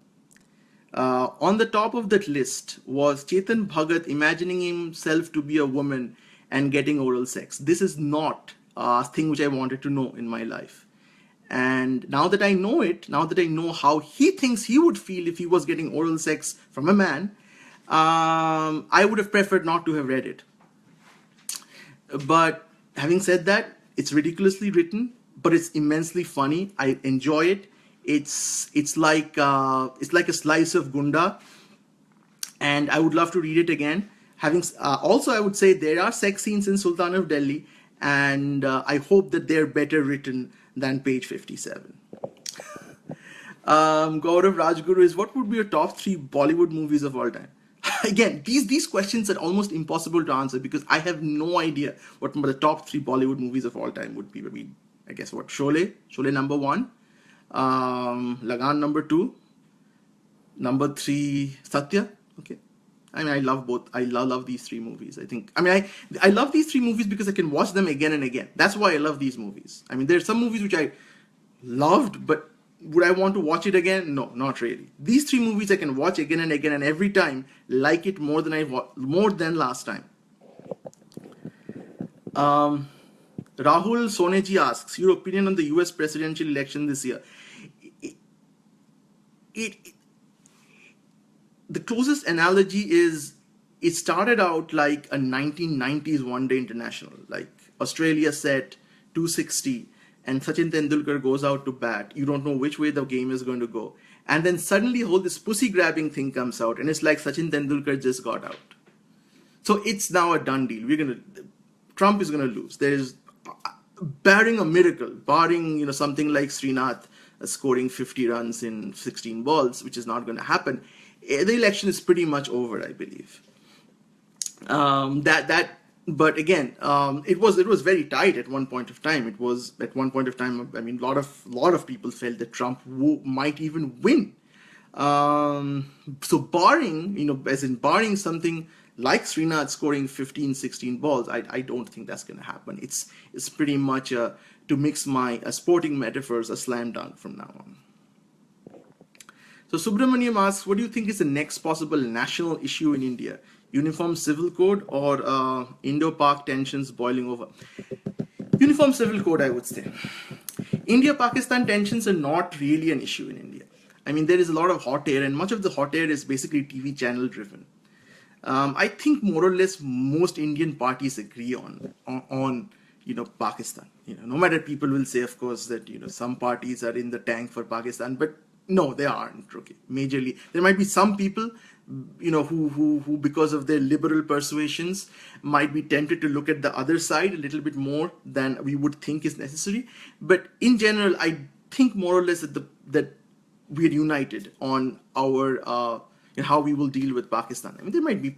on the top of that list was Chetan Bhagat imagining himself to be a woman and getting oral sex. This is not a thing which I wanted to know in my life. And now that I know it, now that I know how he thinks he would feel if he was getting oral sex from a man, I would have preferred not to have read it. But having said that, it's ridiculously written, but it's immensely funny. I enjoy it. It's like a slice of Gunda, and I would love to read it again. Also, I would say there are sex scenes in Sultan of Delhi, and I hope that they're better written than page 57. Gaurav Rajguru is, what would be your top 3 Bollywood movies of all time? Again, these questions are almost impossible to answer, because I have no idea what the top 3 Bollywood movies of all time would be. I mean, I guess what? Sholay number 1, Lagan number 2, number 3 Satya. Okay, I mean, I love both. I love these 3 movies. I love these 3 movies because I can watch them again and again. That's why I love these movies. I mean, there are some movies which I loved, but would I want to watch it again? No, not really. These 3 movies I can watch again and again, and every time like it more than last time. Rahul Soneji asks, your opinion on the US presidential election this year. It the closest analogy is it started out like a 1990s one day international, like Australia set 260 and Sachin Tendulkar goes out to bat. You don't know which way the game is going to go. And then suddenly all this pussy grabbing thing comes out and it's like Sachin Tendulkar just got out. So it's now a done deal. Trump is going to lose. There is, barring a miracle, barring something like Srinath scoring 50 runs in 16 balls, which is not going to happen. The election is pretty much over, I believe. But again, it was very tight at one point of time. It was at one point of time. I mean, a lot of people felt that Trump might even win. So barring something like Srinath scoring 15, 16 balls, I don't think that's going to happen. It's pretty much to mix my sporting metaphors, a slam dunk from now on. So Subramaniam asks, what do you think is the next possible national issue in India? Uniform civil code or Indo-Pak tensions boiling over? Uniform civil code, I would say. India-Pakistan tensions are not really an issue in India. I mean, there is a lot of hot air, and much of the hot air is basically TV channel driven. I think more or less most Indian parties agree on Pakistan. No matter, people will say, of course, that some parties are in the tank for Pakistan, but no, they aren't. Okay, majorly there might be some people who because of their liberal persuasions might be tempted to look at the other side a little bit more than we would think is necessary. But in general, I think more or less that we're united on our how we will deal with Pakistan. I mean, there might be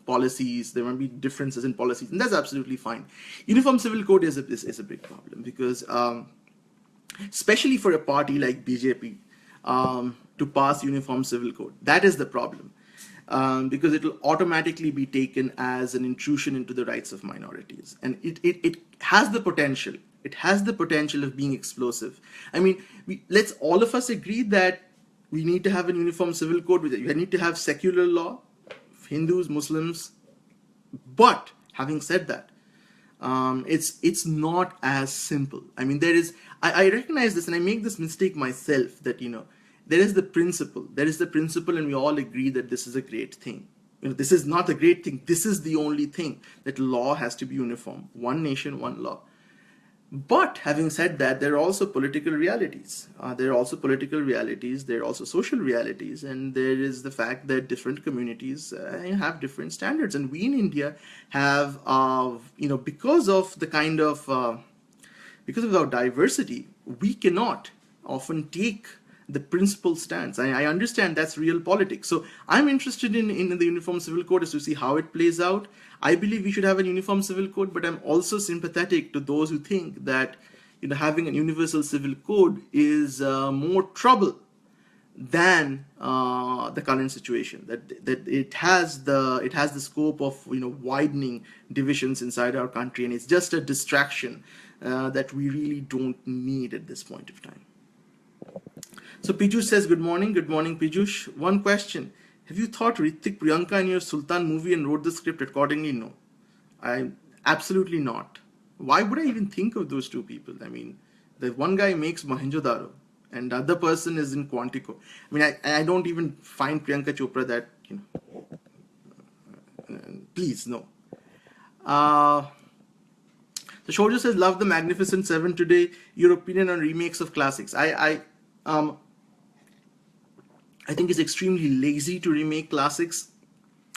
policies, there might be differences in policies, and that's absolutely fine. Uniform civil code is a big problem because especially for a party like BJP to pass uniform civil code, that is the problem. Because it will automatically be taken as an intrusion into the rights of minorities, and it has the potential. It has the potential of being explosive. I mean, let's all of us agree that we need to have a uniform civil code. We need to have secular law, Hindus, Muslims. But having said that, it's not as simple. I mean, I recognize this, and I make this mistake myself, that there is the principle. There is the principle, and we all agree that this is a great thing. This is not a great thing. This is the only thing, that law has to be uniform. One nation, one law. But having said that, there are also political realities. There are also social realities, and there is the fact that different communities have different standards. And we in India have, because of our diversity, we cannot often take the principal stance. I understand that's real politics. So I'm interested in the Uniform Civil Code as to see how it plays out. I believe we should have a Uniform Civil Code, but I'm also sympathetic to those who think that having a Universal Civil Code is more trouble than the current situation. That it has the scope of widening divisions inside our country, and it's just a distraction that we really don't need at this point of time. So Piyush says, good morning. Good morning, Piyush. One question. Have you thought Ritik Priyanka in your Sultan movie and wrote the script accordingly? No. Absolutely not. Why would I even think of those two people? I mean, the one guy makes Mohenjo-daro and the other person is in Quantico. I mean, I don't even find Priyanka Chopra that, please, no. So Shoujo says, love the Magnificent Seven today. Your opinion on remakes of classics. I think it's extremely lazy to remake classics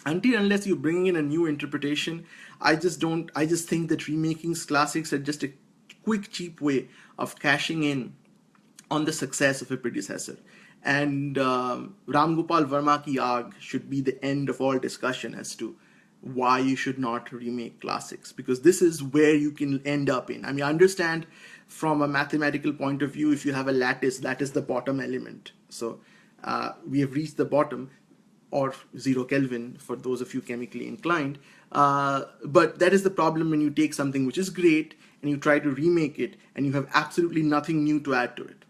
unless you're bringing in a new interpretation. I just think that remaking classics are just a quick, cheap way of cashing in on the success of a predecessor. And Ram Gopal Verma ki Aag should be the end of all discussion as to why you should not remake classics, because this is where you can end up in. I mean, I understand from a mathematical point of view, if you have a lattice, that is the bottom element. So we have reached the bottom, or 0 Kelvin for those of you chemically inclined. But that is the problem when you take something which is great and you try to remake it and you have absolutely nothing new to add to it.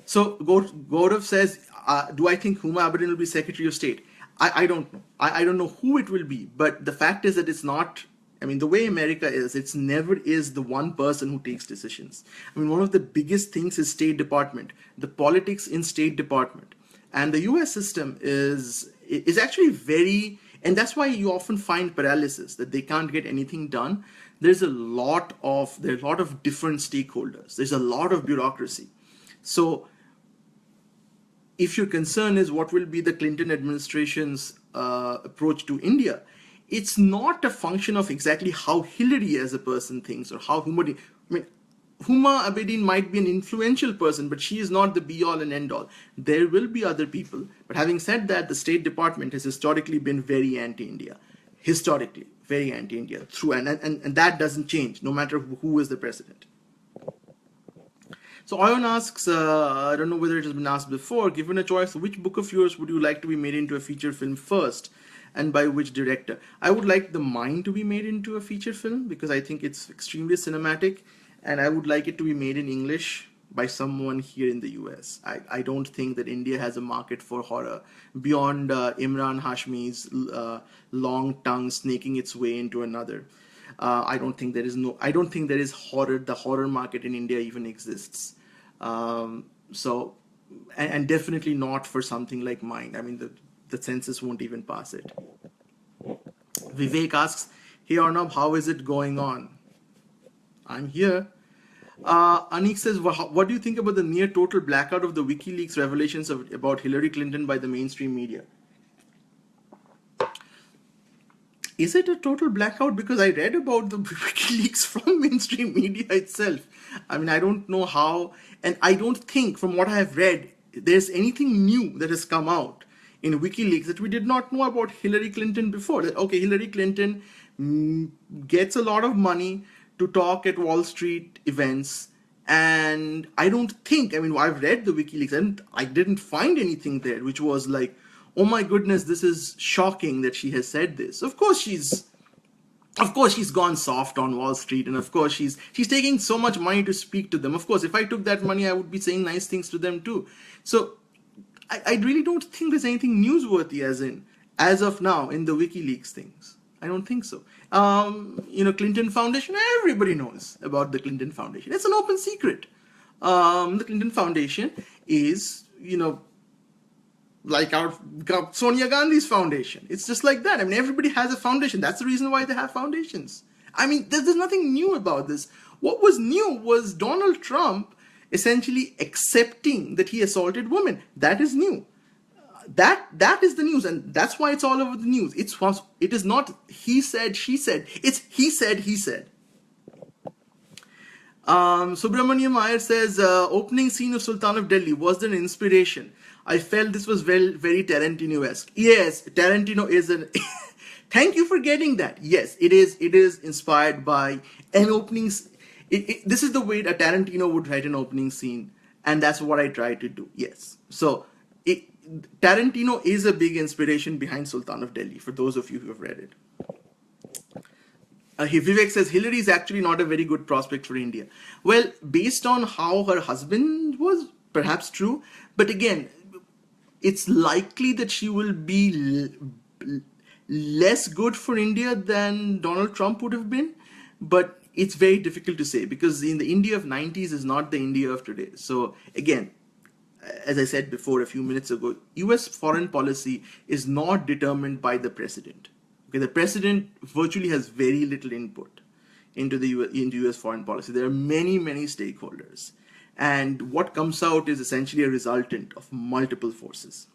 So Gaurav says, do I think Huma Abedin will be Secretary of State? I don't know. I don't know who it will be, but the fact is that it's not. I mean, the way America is, it's never is the one person who takes decisions. I mean, one of the biggest things is State Department, the politics in State Department, and the U.S. system is actually very, and that's why you often find paralysis, that they can't get anything done. There's a lot of different stakeholders. There's a lot of bureaucracy. So if your concern is what will be the Clinton administration's approach to India, it's not a function of exactly how Hillary as a person thinks or how Huma. I mean, Huma Abedin might be an influential person, but she is not the be-all and end-all. There will be other people. But having said that, the State Department has historically been very anti-India. Historically, very anti-India. Through and that doesn't change, no matter who is the president. So Oyon asks, I don't know whether it has been asked before, given a choice, which book of yours would you like to be made into a feature film first, and by which director? I would like The Mind to be made into a feature film because I think it's extremely cinematic, and I would like it to be made in English by someone here in the US. I don't think that India has a market for horror beyond Imran Hashmi's long tongue snaking its way into another. I don't think there is horror. The horror market in India even exists. So, and definitely not for something like Mind. I mean, the census won't even pass it. Vivek asks, "Hey Arnab, how is it going on?" I'm here. Anik says, what do you think about the near total blackout of the WikiLeaks revelations about Hillary Clinton by the mainstream media? Is it a total blackout? Because I read about the WikiLeaks from mainstream media itself. I mean, I don't know how, and I don't think from what I have read, there's anything new that has come out in WikiLeaks that we did not know about Hillary Clinton before. That, okay, Hillary Clinton gets a lot of money to talk at Wall Street events, and I don't think, I mean, I've read the WikiLeaks and I didn't find anything there which was like, oh my goodness, this is shocking that she has said this. Of course she's gone soft on Wall Street, and of course she's taking so much money to speak to them. Of course, if I took that money, I would be saying nice things to them too. So I really don't think there's anything newsworthy as of now in the WikiLeaks things. I don't think so. Clinton Foundation, everybody knows about the Clinton Foundation. It's an open secret. The Clinton Foundation is, like our Sonia Gandhi's foundation. It's just like that. I mean, everybody has a foundation. That's the reason why they have foundations. I mean, there's nothing new about this. What was new was Donald Trump essentially accepting that he assaulted women. That is new. That is the news, and that's why it's all over the news. It is not he said, she said. It's he said, he said. Subramaniam Iyer says, opening scene of Sultan of Delhi, was there an inspiration? I felt this was very Tarantino-esque. Yes, Tarantino is an... Thank you for getting that. Yes, it is inspired by an opening... This is the way a Tarantino would write an opening scene, and that's what I try to do. Yes. So, Tarantino is a big inspiration behind Sultan of Delhi, for those of you who have read it. Vivek says, Hillary is actually not a very good prospect for India. Well, based on how her husband was, perhaps true. But again, it's likely that she will be less good for India than Donald Trump would have been. But it's very difficult to say, because in the India of 90s is not the India of today. So again, as I said before a few minutes ago, US foreign policy is not determined by the president. Okay, the president virtually has very little input into US foreign policy. There are many stakeholders, and what comes out is essentially a resultant of multiple forces.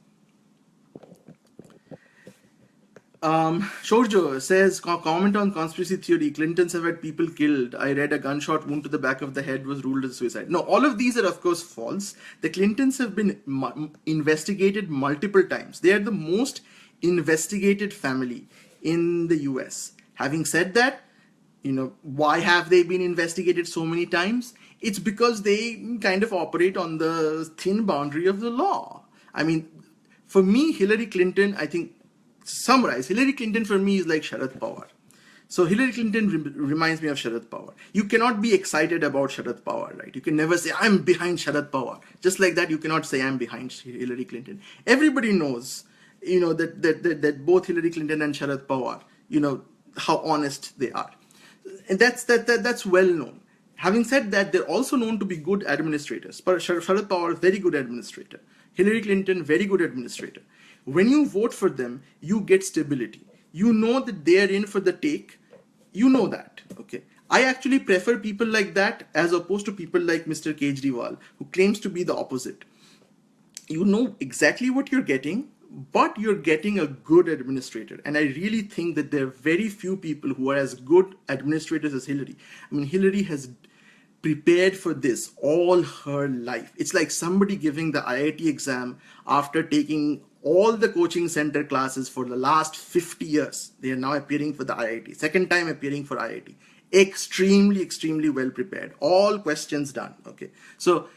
Shorjo says, comment on conspiracy theory. Clintons have had people killed. I read a gunshot wound to the back of the head was ruled as suicide. No, all of these are of course false. The Clintons have been investigated multiple times. They are the most investigated family in the US. Having said that, why have they been investigated so many times? It's because they kind of operate on the thin boundary of the law. I mean, for me, Hillary Clinton, I think, summarize, Hillary Clinton for me is like Sharad Pawar. So Hillary Clinton reminds me of Sharad Pawar. You cannot be excited about Sharad Pawar, right? You can never say, I'm behind Sharad Pawar. Just like that, you cannot say, I'm behind Hillary Clinton. Everybody knows that both Hillary Clinton and Sharad Pawar, how honest they are. And that's well known. Having said that, they're also known to be good administrators. Sharad Pawar, very good administrator. Hillary Clinton, very good administrator. When you vote for them, you get stability. You know that they're in for the take. You know that, okay? I actually prefer people like that as opposed to people like Mr. Kejriwal, who claims to be the opposite. You know exactly what you're getting, but you're getting a good administrator. And I really think that there are very few people who are as good administrators as Hillary. I mean, Hillary has prepared for this all her life. It's like somebody giving the IIT exam after taking all the coaching center classes for the last 50 years. They are now appearing for the IIT. Second time appearing for IIT. Extremely well prepared. All questions done. Okay. So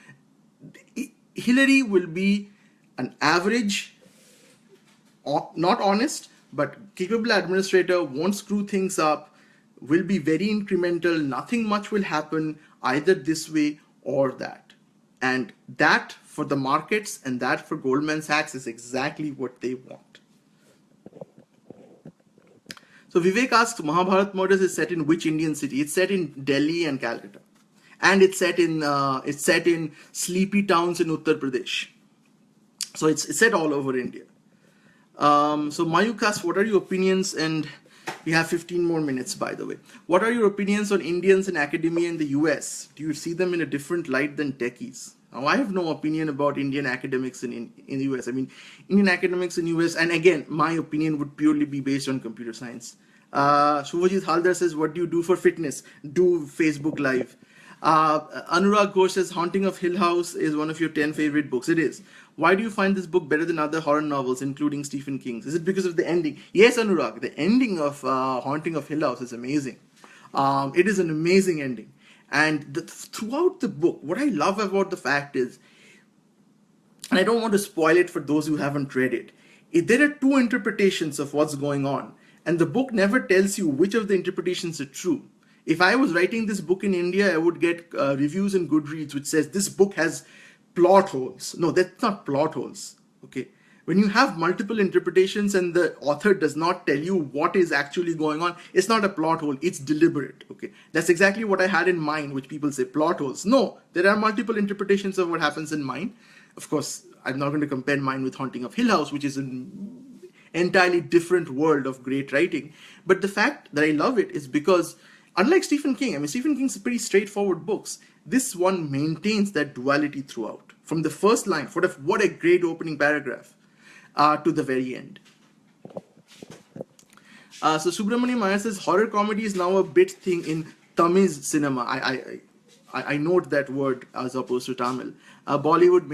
Hillary will be an average, not honest, but capable administrator, won't screw things up, will be very incremental, nothing much will happen either this way or that. And that for the markets and that for Goldman Sachs is exactly what they want. So Vivek asks, Mahabharat Murders is set in which Indian city? It's set in Delhi and Calcutta. And it's set in sleepy towns in Uttar Pradesh. So it's set all over India. So Mayuk asks, what are your opinions? And we have 15 more minutes, by the way. What are your opinions on Indians in academia in the US? Do you see them in a different light than techies? Now, I have no opinion about Indian academics in the US. I mean, Indian academics in US, and again, my opinion would purely be based on computer science. Shubhajit Haldar says, what do you do for fitness? Do Facebook Live. Anurag Ghosh says, Haunting of Hill House is one of your 10 favorite books. It is. Why do you find this book better than other horror novels, including Stephen King's? Is it because of the ending? Yes, Anurag, the ending of Haunting of Hill House is amazing. It is an amazing ending. And throughout the book, what I love about the fact is, and I don't want to spoil it for those who haven't read it, there are two interpretations of what's going on. And the book never tells you which of the interpretations are true. If I was writing this book in India, I would get reviews in Goodreads which says this book has plot holes. No, that's not plot holes. Okay. When you have multiple interpretations and the author does not tell you what is actually going on, it's not a plot hole, it's deliberate. Okay. That's exactly what I had in mind, which people say plot holes. No, there are multiple interpretations of what happens in mine. Of course, I'm not going to compare mine with Haunting of Hill House, which is an entirely different world of great writing. But the fact that I love it is because, unlike Stephen King, I mean, Stephen King's pretty straightforward books. This one maintains that duality throughout. From the first line, what a great opening paragraph, to the very end. So Subramani Maya says, horror comedy is now a big thing in Tamiz cinema. I note that word as opposed to Tamil. Bollywood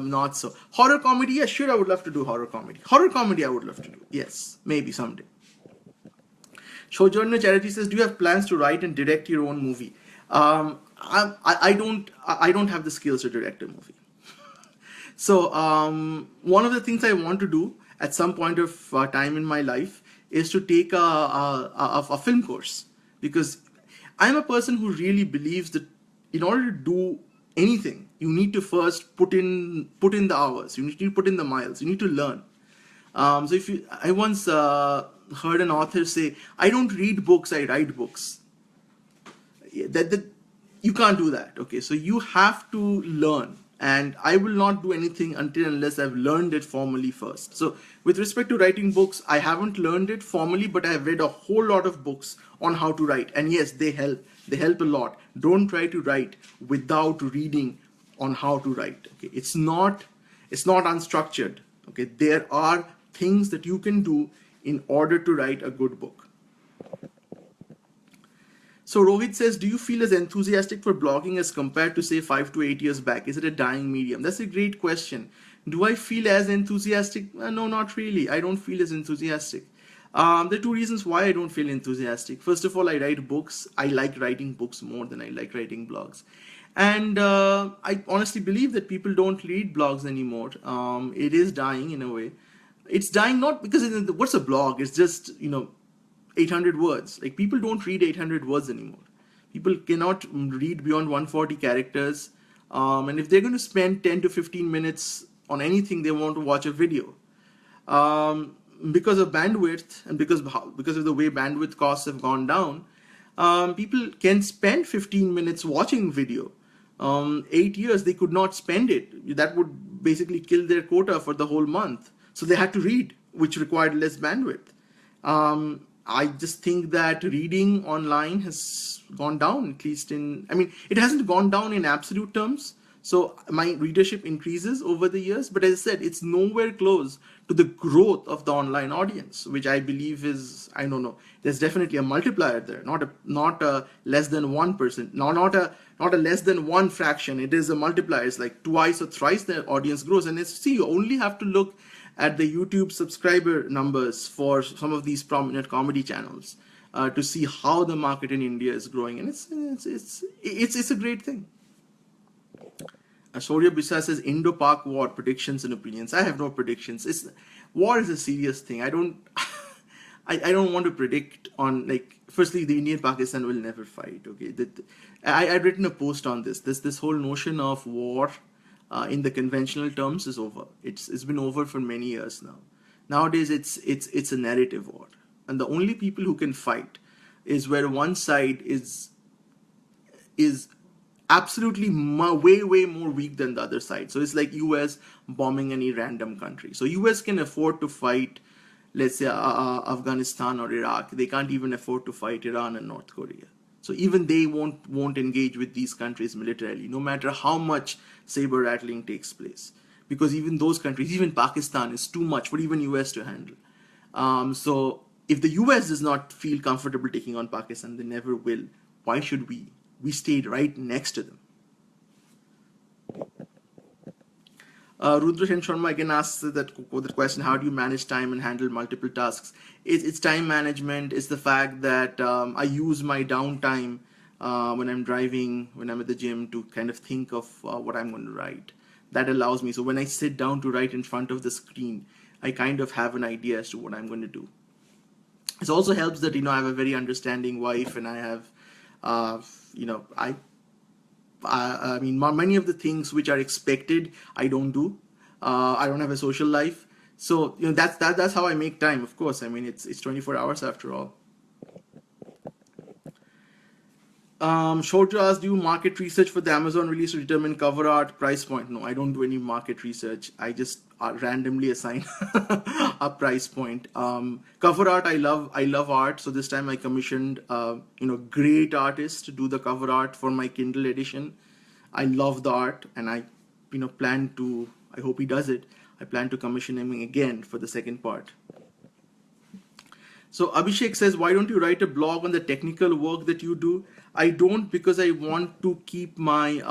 not so. Horror comedy, yeah, sure, I would love to do horror comedy. Horror comedy I would love to do. Yes, maybe someday. Sojourner Charity says, do you have plans to write and direct your own movie? I don't have the skills to direct a movie. So one of the things I want to do at some point of time in my life is to take a film course, because I'm a person who really believes that in order to do anything, you need to first put in the hours, you need to put in the miles, you need to learn. So I once heard an author say, I don't read books, I write books. That you can't do that. Okay, so you have to learn, and I will not do anything unless I've learned it formally first. So with respect to writing books, I haven't learned it formally, but I have read a whole lot of books on how to write, and yes, they help a lot. Don't try to write without reading on how to write. Okay, it's not unstructured. Okay, there are things that you can do in order to write a good book. So Rohit says, do you feel as enthusiastic for blogging as compared to say 5 to 8 years back? Is it a dying medium? That's a great question. Do I feel as enthusiastic? No, not really. I don't feel as enthusiastic. There are two reasons why I don't feel enthusiastic. First of all, I write books. I like writing books more than I like writing blogs. And I honestly believe that people don't read blogs anymore. It is dying in a way. It's dying not because what's a blog? It's just, 800 words. Like, people don't read 800 words anymore. People cannot read beyond 140 characters. And if they're going to spend 10 to 15 minutes on anything, they want to watch a video. um, because of bandwidth and because of the way bandwidth costs have gone down, people can spend 15 minutes watching video. 8 years they could not spend it. That would basically kill their quota for the whole month. So they had to read, which required less bandwidth. I just think that reading online has gone down, at least I mean, it hasn't gone down in absolute terms. So my readership increases over the years, but as I said, it's nowhere close to the growth of the online audience, which I believe is, I don't know, there's definitely a multiplier there, not a less than 1%, not a less than one fraction. It is a multiplier. It's like twice or thrice the audience grows. And see, you only have to look at the YouTube subscriber numbers for some of these prominent comedy channels to see how the market in India is growing, and it's a great thing. Shaurya Bisa says Indo-Pak war predictions and opinions. I have no predictions. War is a serious thing. I don't I don't want to predict on, like, firstly, the Indian-Pakistan will never fight. Okay, I've written a post on this whole notion of war in the conventional terms is over. It's been over for many years now. Nowadays it's a narrative war, and the only people who can fight is where one side is absolutely way more weak than the other side. So it's like US bombing any random country. So US can afford to fight, let's say, Afghanistan or Iraq. They can't even afford to fight Iran and North Korea. So even they won't engage with these countries militarily, no matter how much saber rattling takes place, because even those countries, even Pakistan, is too much for even US to handle. So if the US does not feel comfortable taking on Pakistan, they never will. Why should we? We stayed right next to them. Rudra Sen Sharma again asks the question: how do you manage time and handle multiple tasks? It's time management. It's the fact that I use my downtime when I'm driving, when I'm at the gym, to kind of think of what I'm going to write. That allows me. So when I sit down to write in front of the screen, I kind of have an idea as to what I'm going to do. It also helps that I have a very understanding wife, and I have I mean, many of the things which are expected, I don't do. I don't have a social life, so that's how I make time. Of course, I mean, it's 24 hours after all. Shorter asked, do you market research for the Amazon release to determine cover art, price point? No, I don't do any market research. I just randomly assign a price point. Cover art, I love art. So this time I commissioned great artist to do the cover art for my Kindle edition. I love the art, and I plan to. I hope he does it. I plan to commission him again for the second part. So Abhishek says, why don't you write a blog on the technical work that you do? I don't, because I want to keep my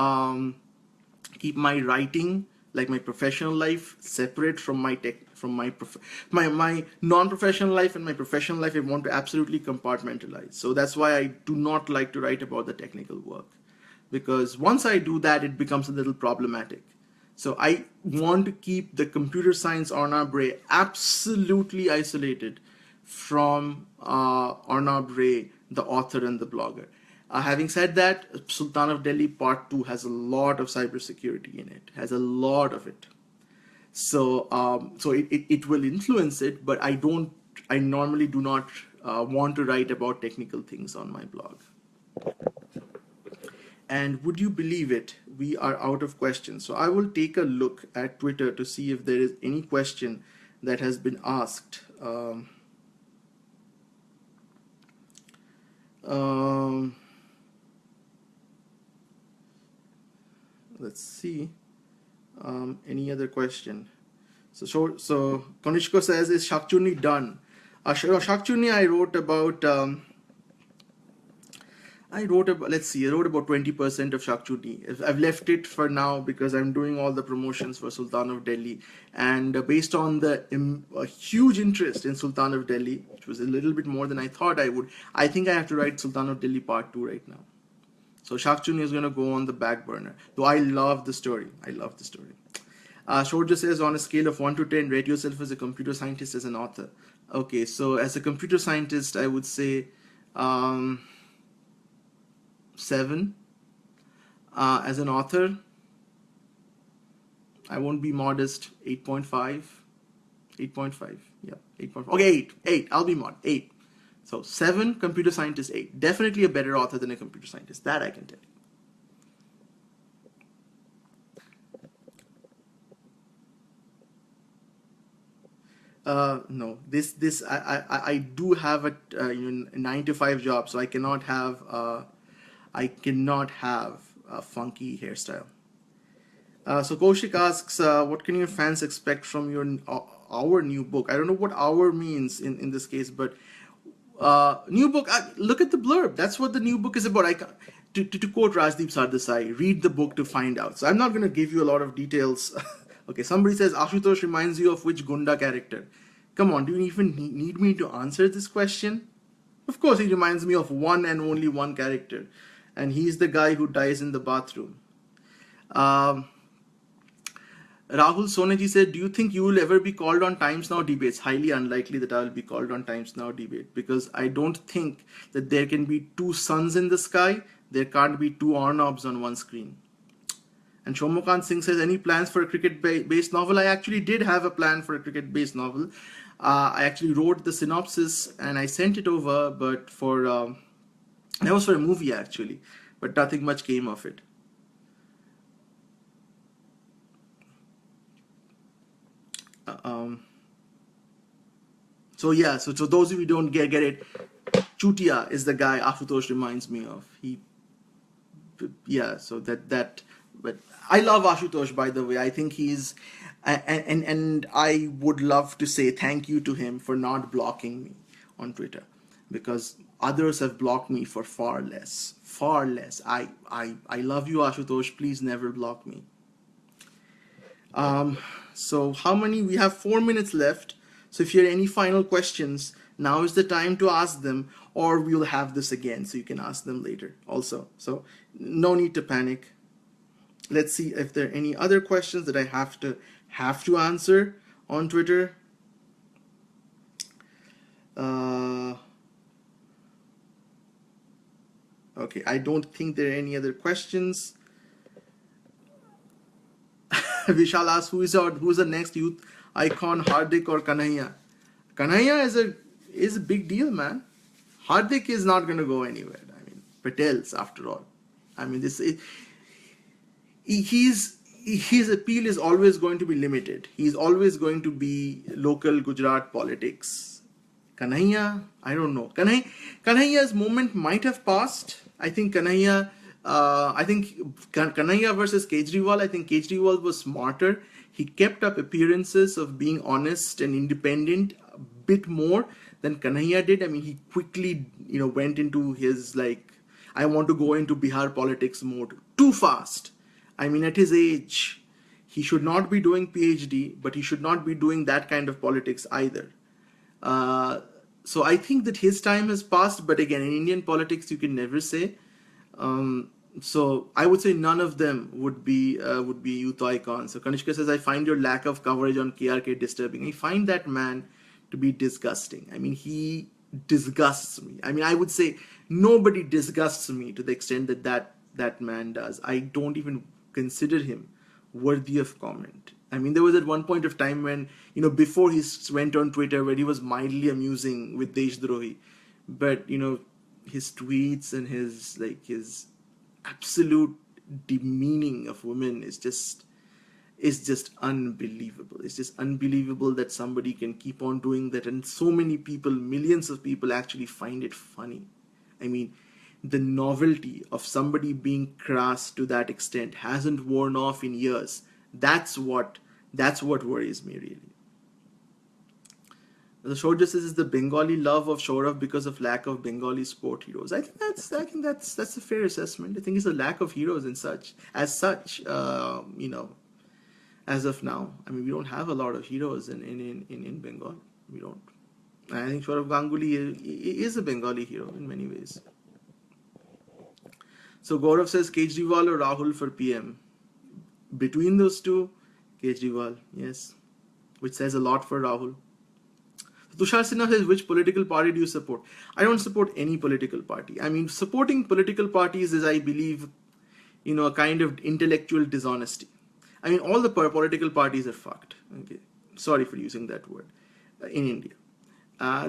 writing, like my professional life, separate from my my non-professional life and my professional life. I want to absolutely compartmentalize. So that's why I do not like to write about the technical work, because once I do that, it becomes a little problematic. So I want to keep the computer science Arnab Ray absolutely isolated from Arnab Ray, the author and the blogger. Having said that, Sultan of Delhi Part 2 has a lot of cybersecurity in it, has a lot of it. So it will influence it, but I normally do not want to write about technical things on my blog. And would you believe it? We are out of questions. So I will take a look at Twitter to see if there is any question that has been asked. Let's see. Any other question? So Konishko says, is Shakchuni done? Shakchuni I wrote about. I wrote about 20% of Shakchuni. I've left it for now because I'm doing all the promotions for Sultan of Delhi. And based on the huge interest in Sultan of Delhi, which was a little bit more than I thought I would, I think I have to write Sultan of Delhi Part 2 right now. So Shakchuni is going to go on the back burner. Though I love the story. Shorja says, on a scale of 1 to 10, rate yourself as a computer scientist, as an author. Okay, so as a computer scientist, I would say 7. As an author, I won't be modest, 8.5. 8.5. Yeah, 8.5. Okay, 8. 8. I'll be mod. 8. So 7, computer scientist 8. Definitely a better author than a computer scientist. That I can tell you. No, this I do have a 9 to 5 job, so I cannot have a funky hairstyle. So Kaushik asks, what can your fans expect from our new book? I don't know what "our" means in this case, but new book. Look at the blurb. That's what the new book is about. To quote Rajdeep Sardesai, read the book to find out. So I'm not going to give you a lot of details. Okay, somebody says Ashutosh reminds you of which Gunda character? Come on, do you even need me to answer this question? Of course, he reminds me of one and only one character, and he's the guy who dies in the bathroom. Um, Rahul Soneji said, do you think you will ever be called on Times Now debates? Highly unlikely that I will be called on Times Now debate, because I don't think that there can be two suns in the sky. There can't be two Arnobs on one screen. And Shomokant Singh says, any plans for a cricket-based novel? I actually did have a plan for a cricket-based novel. I actually wrote the synopsis and I sent it over, but that was for a movie actually, but nothing much came of it. So yeah, so those of you who don't get it, Chutia is the guy Ashutosh reminds me of. But I love Ashutosh, by the way. I think he's, and I would love to say thank you to him for not blocking me on Twitter, because others have blocked me for far less. I love you, Ashutosh. Please never block me. So how many? We have 4 minutes left. So if you have any final questions, now is the time to ask them, or we'll have this again, so you can ask them later also. So no need to panic. Let's see if there are any other questions that I have to answer on Twitter. Okay, I don't think there are any other questions. Vishal asks, who's the next youth icon, Hardik or Kanhaiya? Kanhaiya is a big deal, man. Hardik is not going to go anywhere. I mean, Patel's after all. I mean, his appeal is always going to be limited. He's always going to be local Gujarat politics. Kanhaiya, I don't know. Kanhaiya's moment might have passed. I think Kanhaiya versus Kejriwal, I think Kejriwal was smarter. He kept up appearances of being honest and independent a bit more than Kanhaiya did. I mean, he quickly, went into his, I want to go into Bihar politics mode too fast. I mean, at his age, he should not be doing PhD, but he should not be doing that kind of politics either. So I think that his time has passed, but again, in Indian politics, you can never say. So I would say none of them would be youth icons. So Kanishka says, I find your lack of coverage on KRK disturbing. I find that man to be disgusting. I mean, he disgusts me. I mean, I would say nobody disgusts me to the extent that man does. I don't even consider him worthy of comment. I mean, there was at one point of time when, before he went on Twitter, where he was mildly amusing with Deshdrohi, but, his tweets and his absolute demeaning of women is just unbelievable. It's just unbelievable that somebody can keep on doing that, and so many people, millions of people, actually find it funny. I mean, the novelty of somebody being crass to that extent hasn't worn off in years. That's what worries me, really. The show just is the Bengali love of Shourav because of lack of Bengali sport heroes. I think that's a fair assessment. I think it's a lack of heroes as such, as of now. I mean, we don't have a lot of heroes in Bengal. We don't. I think Shourav Ganguly is a Bengali hero in many ways. So Gaurav says Kejriwal or Rahul for PM. Between those two, Kejriwal, yes. Which says a lot for Rahul. Tushar Sinha says, which political party do you support? I don't support any political party. I mean, supporting political parties is, I believe, a kind of intellectual dishonesty. I mean, all the political parties are fucked. Okay, sorry for using that word, in India.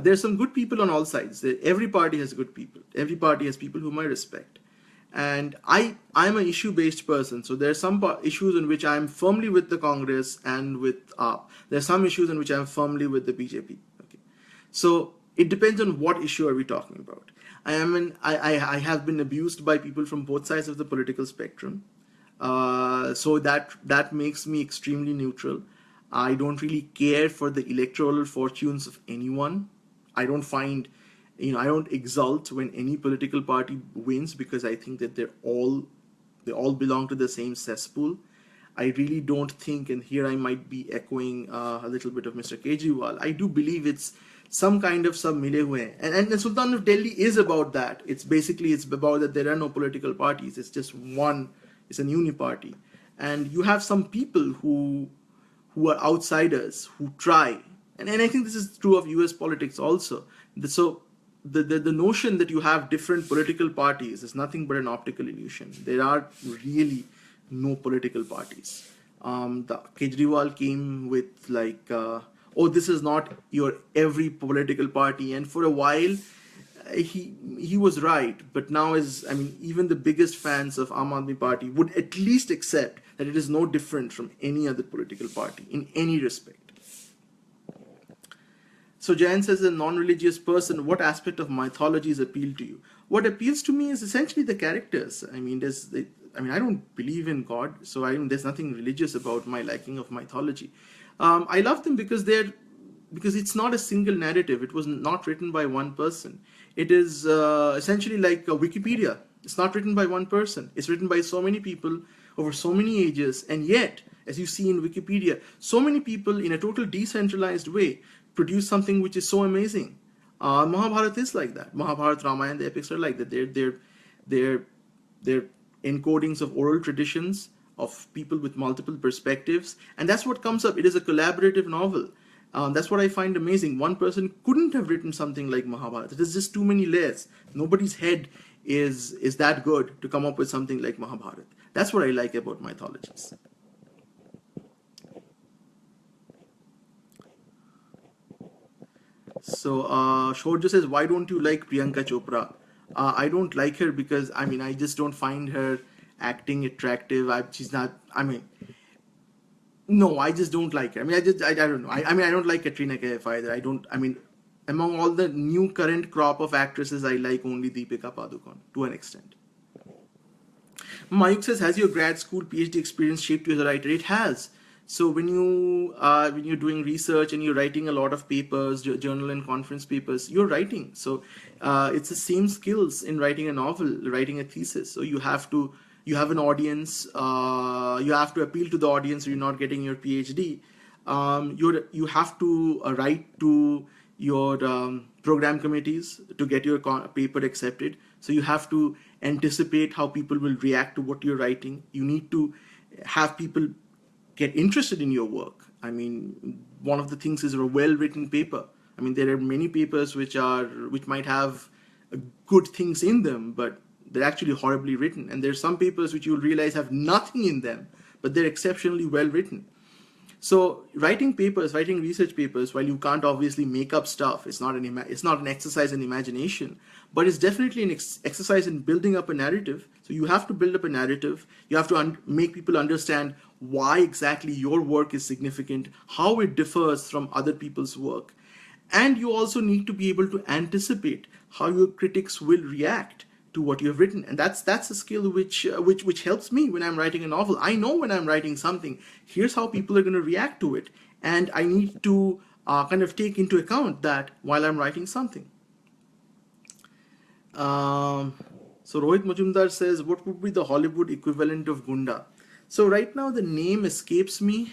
There's some good people on all sides. Every party has good people. Every party has people whom I respect. And I'm an issue-based person. So there are some issues in which I'm firmly with the Congress and with AAP. There are some issues in which I'm firmly with the BJP. Okay. So it depends on what issue are we talking about. I have been abused by people from both sides of the political spectrum. So that makes me extremely neutral. I don't really care for the electoral fortunes of anyone. I don't find, I don't exult when any political party wins, because I think that they all belong to the same cesspool. I really don't think, and here I might be echoing a little bit of Mr. Kejriwal, I do believe it's some kind of sab mile hue. And the Sultan of Delhi is about that. It's about that there are no political parties. It's just one, it's an uniparty. And you have some people who are outsiders, who try. And I think this is true of US politics also. So the notion that you have different political parties is nothing but an optical illusion. There are really no political parties. The Kejriwal came with like, oh, this is not your every political party. And for a while, he was right. But now even the biggest fans of Aam Aadmi Party would at least accept that it is no different from any other political party in any respect. So Jayan says, a non-religious person, what aspect of mythologies appeal to you? What appeals to me is essentially the characters. I don't believe in God, so there's nothing religious about my liking of mythology. I love them because it's not a single narrative. It was not written by one person. It is essentially like Wikipedia. It's not written by one person. It's written by so many people over so many ages, and yet, as you see in Wikipedia, so many people in a total decentralized way produce something which is so amazing. Mahabharata is like that. Mahabharata, Ramayana, the epics are like that. They're encodings of oral traditions of people with multiple perspectives, and that's what comes up. It is a collaborative novel. That's what I find amazing. One person couldn't have written something like Mahabharata. There's just too many layers. Nobody's head is that good to come up with something like Mahabharata. That's what I like about mythologies. So Shorjo says, why don't you like Priyanka Chopra? I don't like her because I just don't find her acting attractive. She's not. No, I just don't like her. I don't know. I don't like Katrina Kaif either. Among all the new current crop of actresses, I like only Deepika Padukone to an extent. Mayuk says, has your grad school PhD experience shaped you as a writer? It has. So when you're doing research and you're writing a lot of papers, journal and conference papers, you're writing. So it's the same skills in writing a novel, writing a thesis. So you have an audience, you have to appeal to the audience, or you're not getting your PhD. You have to write to your program committees to get your paper accepted. So you have to anticipate how people will react to what you're writing. You need to have people get interested in your work. One of the things is a well-written paper. There are many papers which might have good things in them, but they're actually horribly written. And there's some papers which you'll realize have nothing in them, but they're exceptionally well written. So writing research papers, while you can't obviously make up stuff, it's not an exercise in imagination, but it's definitely an exercise in building up a narrative. So you have to build up a narrative. You have to make people understand why exactly your work is significant, how it differs from other people's work. And you also need to be able to anticipate how your critics will react to what you have written. And that's a skill which helps me when I'm writing a novel. I know when I'm writing something, here's how people are going to react to it. And I need to kind of take into account that while I'm writing something. So Rohit Majumdar says, what would be the Hollywood equivalent of Gunda? So right now the name escapes me,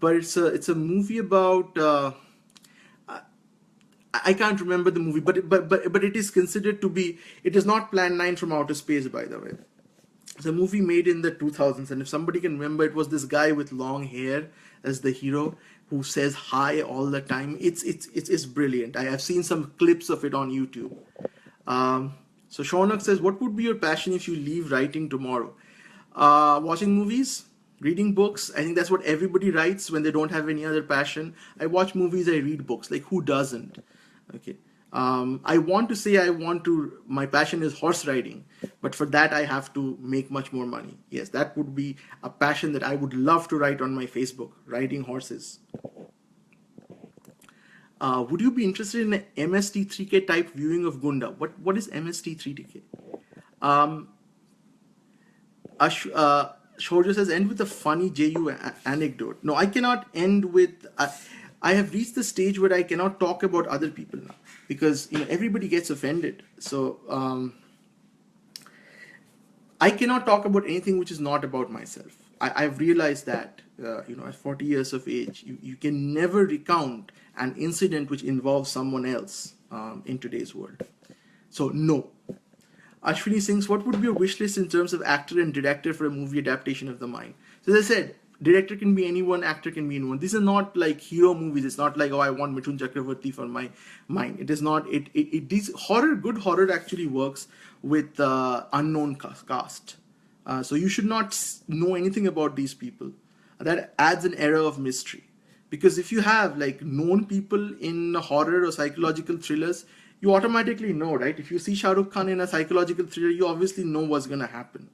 but it's a movie about I can't remember the movie, but it is considered to be, it is not Plan 9 from Outer Space, by the way. It's a movie made in the 2000s, and if somebody can remember, it was this guy with long hair as the hero who says hi all the time. It's brilliant. I have seen some clips of it on YouTube. So Shaunak says, what would be your passion if you leave writing tomorrow? Watching movies. Reading books, I think that's what everybody writes when they don't have any other passion. I watch movies, I read books. Like, who doesn't? Okay. I want to say my passion is horse riding, but for that I have to make much more money. Yes, that would be a passion that I would love to write on my Facebook, riding horses. Would you be interested in an MST3K type viewing of Gunda? What is MST3K? Shorjo says, end with a funny JU anecdote. No, I cannot end with. I have reached the stage where I cannot talk about other people now, because everybody gets offended. So I cannot talk about anything which is not about myself. I've realized that at 40 years of age, you can never recount an incident which involves someone else in today's world. So no. Ashwini Singhs, what would be your wish list in terms of actor and director for a movie adaptation of The Mind? So as I said, director can be anyone, actor can be anyone. These are not like hero movies. It's not like, oh, I want Mithun Chakravarti for my Mind. It is not. These good horror actually works with unknown cast. So you should not know anything about these people. That adds an air of mystery. Because if you have like known people in horror or psychological thrillers, you automatically know, right? If you see Shah Rukh Khan in a psychological thriller, you obviously know what's going to happen.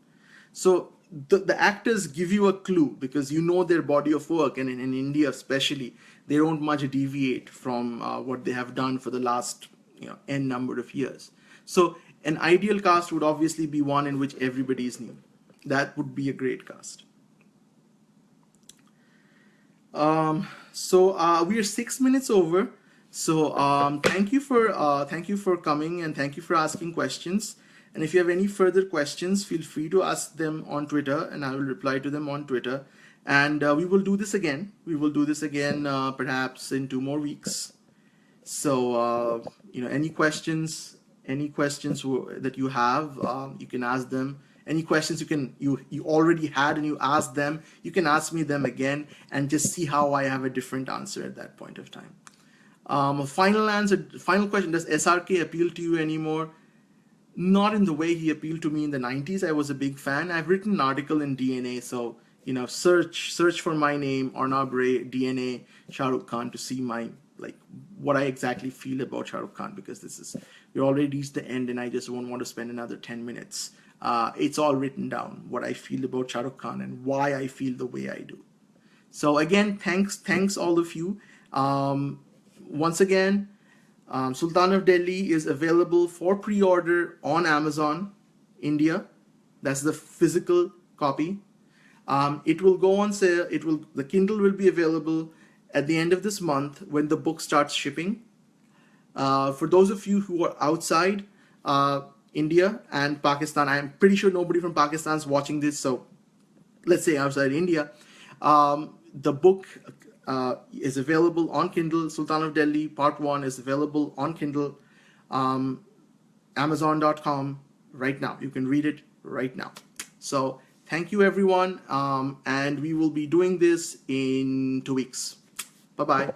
So the actors give you a clue because you know their body of work, and in India especially, they don't much deviate from what they have done for the last n number of years. So an ideal cast would obviously be one in which everybody is new. That would be a great cast. So we are 6 minutes over. So thank you for coming, and thank you for asking questions. And if you have any further questions, feel free to ask them on Twitter, and I will reply to them on Twitter. And we will do this again. We will do this again perhaps in 2 more weeks. So any questions that you have, you can ask them. Any questions you already had and you asked them, you can ask me them again and just see how I have a different answer at that point of time. Final question, does SRK appeal to you anymore? Not in the way he appealed to me in the 90s. I was a big fan. I've written an article in DNA, so search for my name, Arnab Ray, DNA, Shah Rukh Khan, to see what I exactly feel about Shah Rukh Khan, because we already reached the end and I just won't want to spend another 10 minutes. It's all written down, what I feel about Shah Rukh Khan and why I feel the way I do. So again, thanks all of you. Once again, Sultan of Delhi is available for pre-order on Amazon India. That's the physical copy. It will go on sale. The Kindle will be available at the end of this month when the book starts shipping. For those of you who are outside India and Pakistan, I'm pretty sure nobody from Pakistan is watching this, so let's say outside India, the book is available on Kindle. Sultan of Delhi Part 1 is available on Kindle, Amazon.com right now. You can read it right now. So thank you everyone, and we will be doing this in 2 weeks. Bye-bye.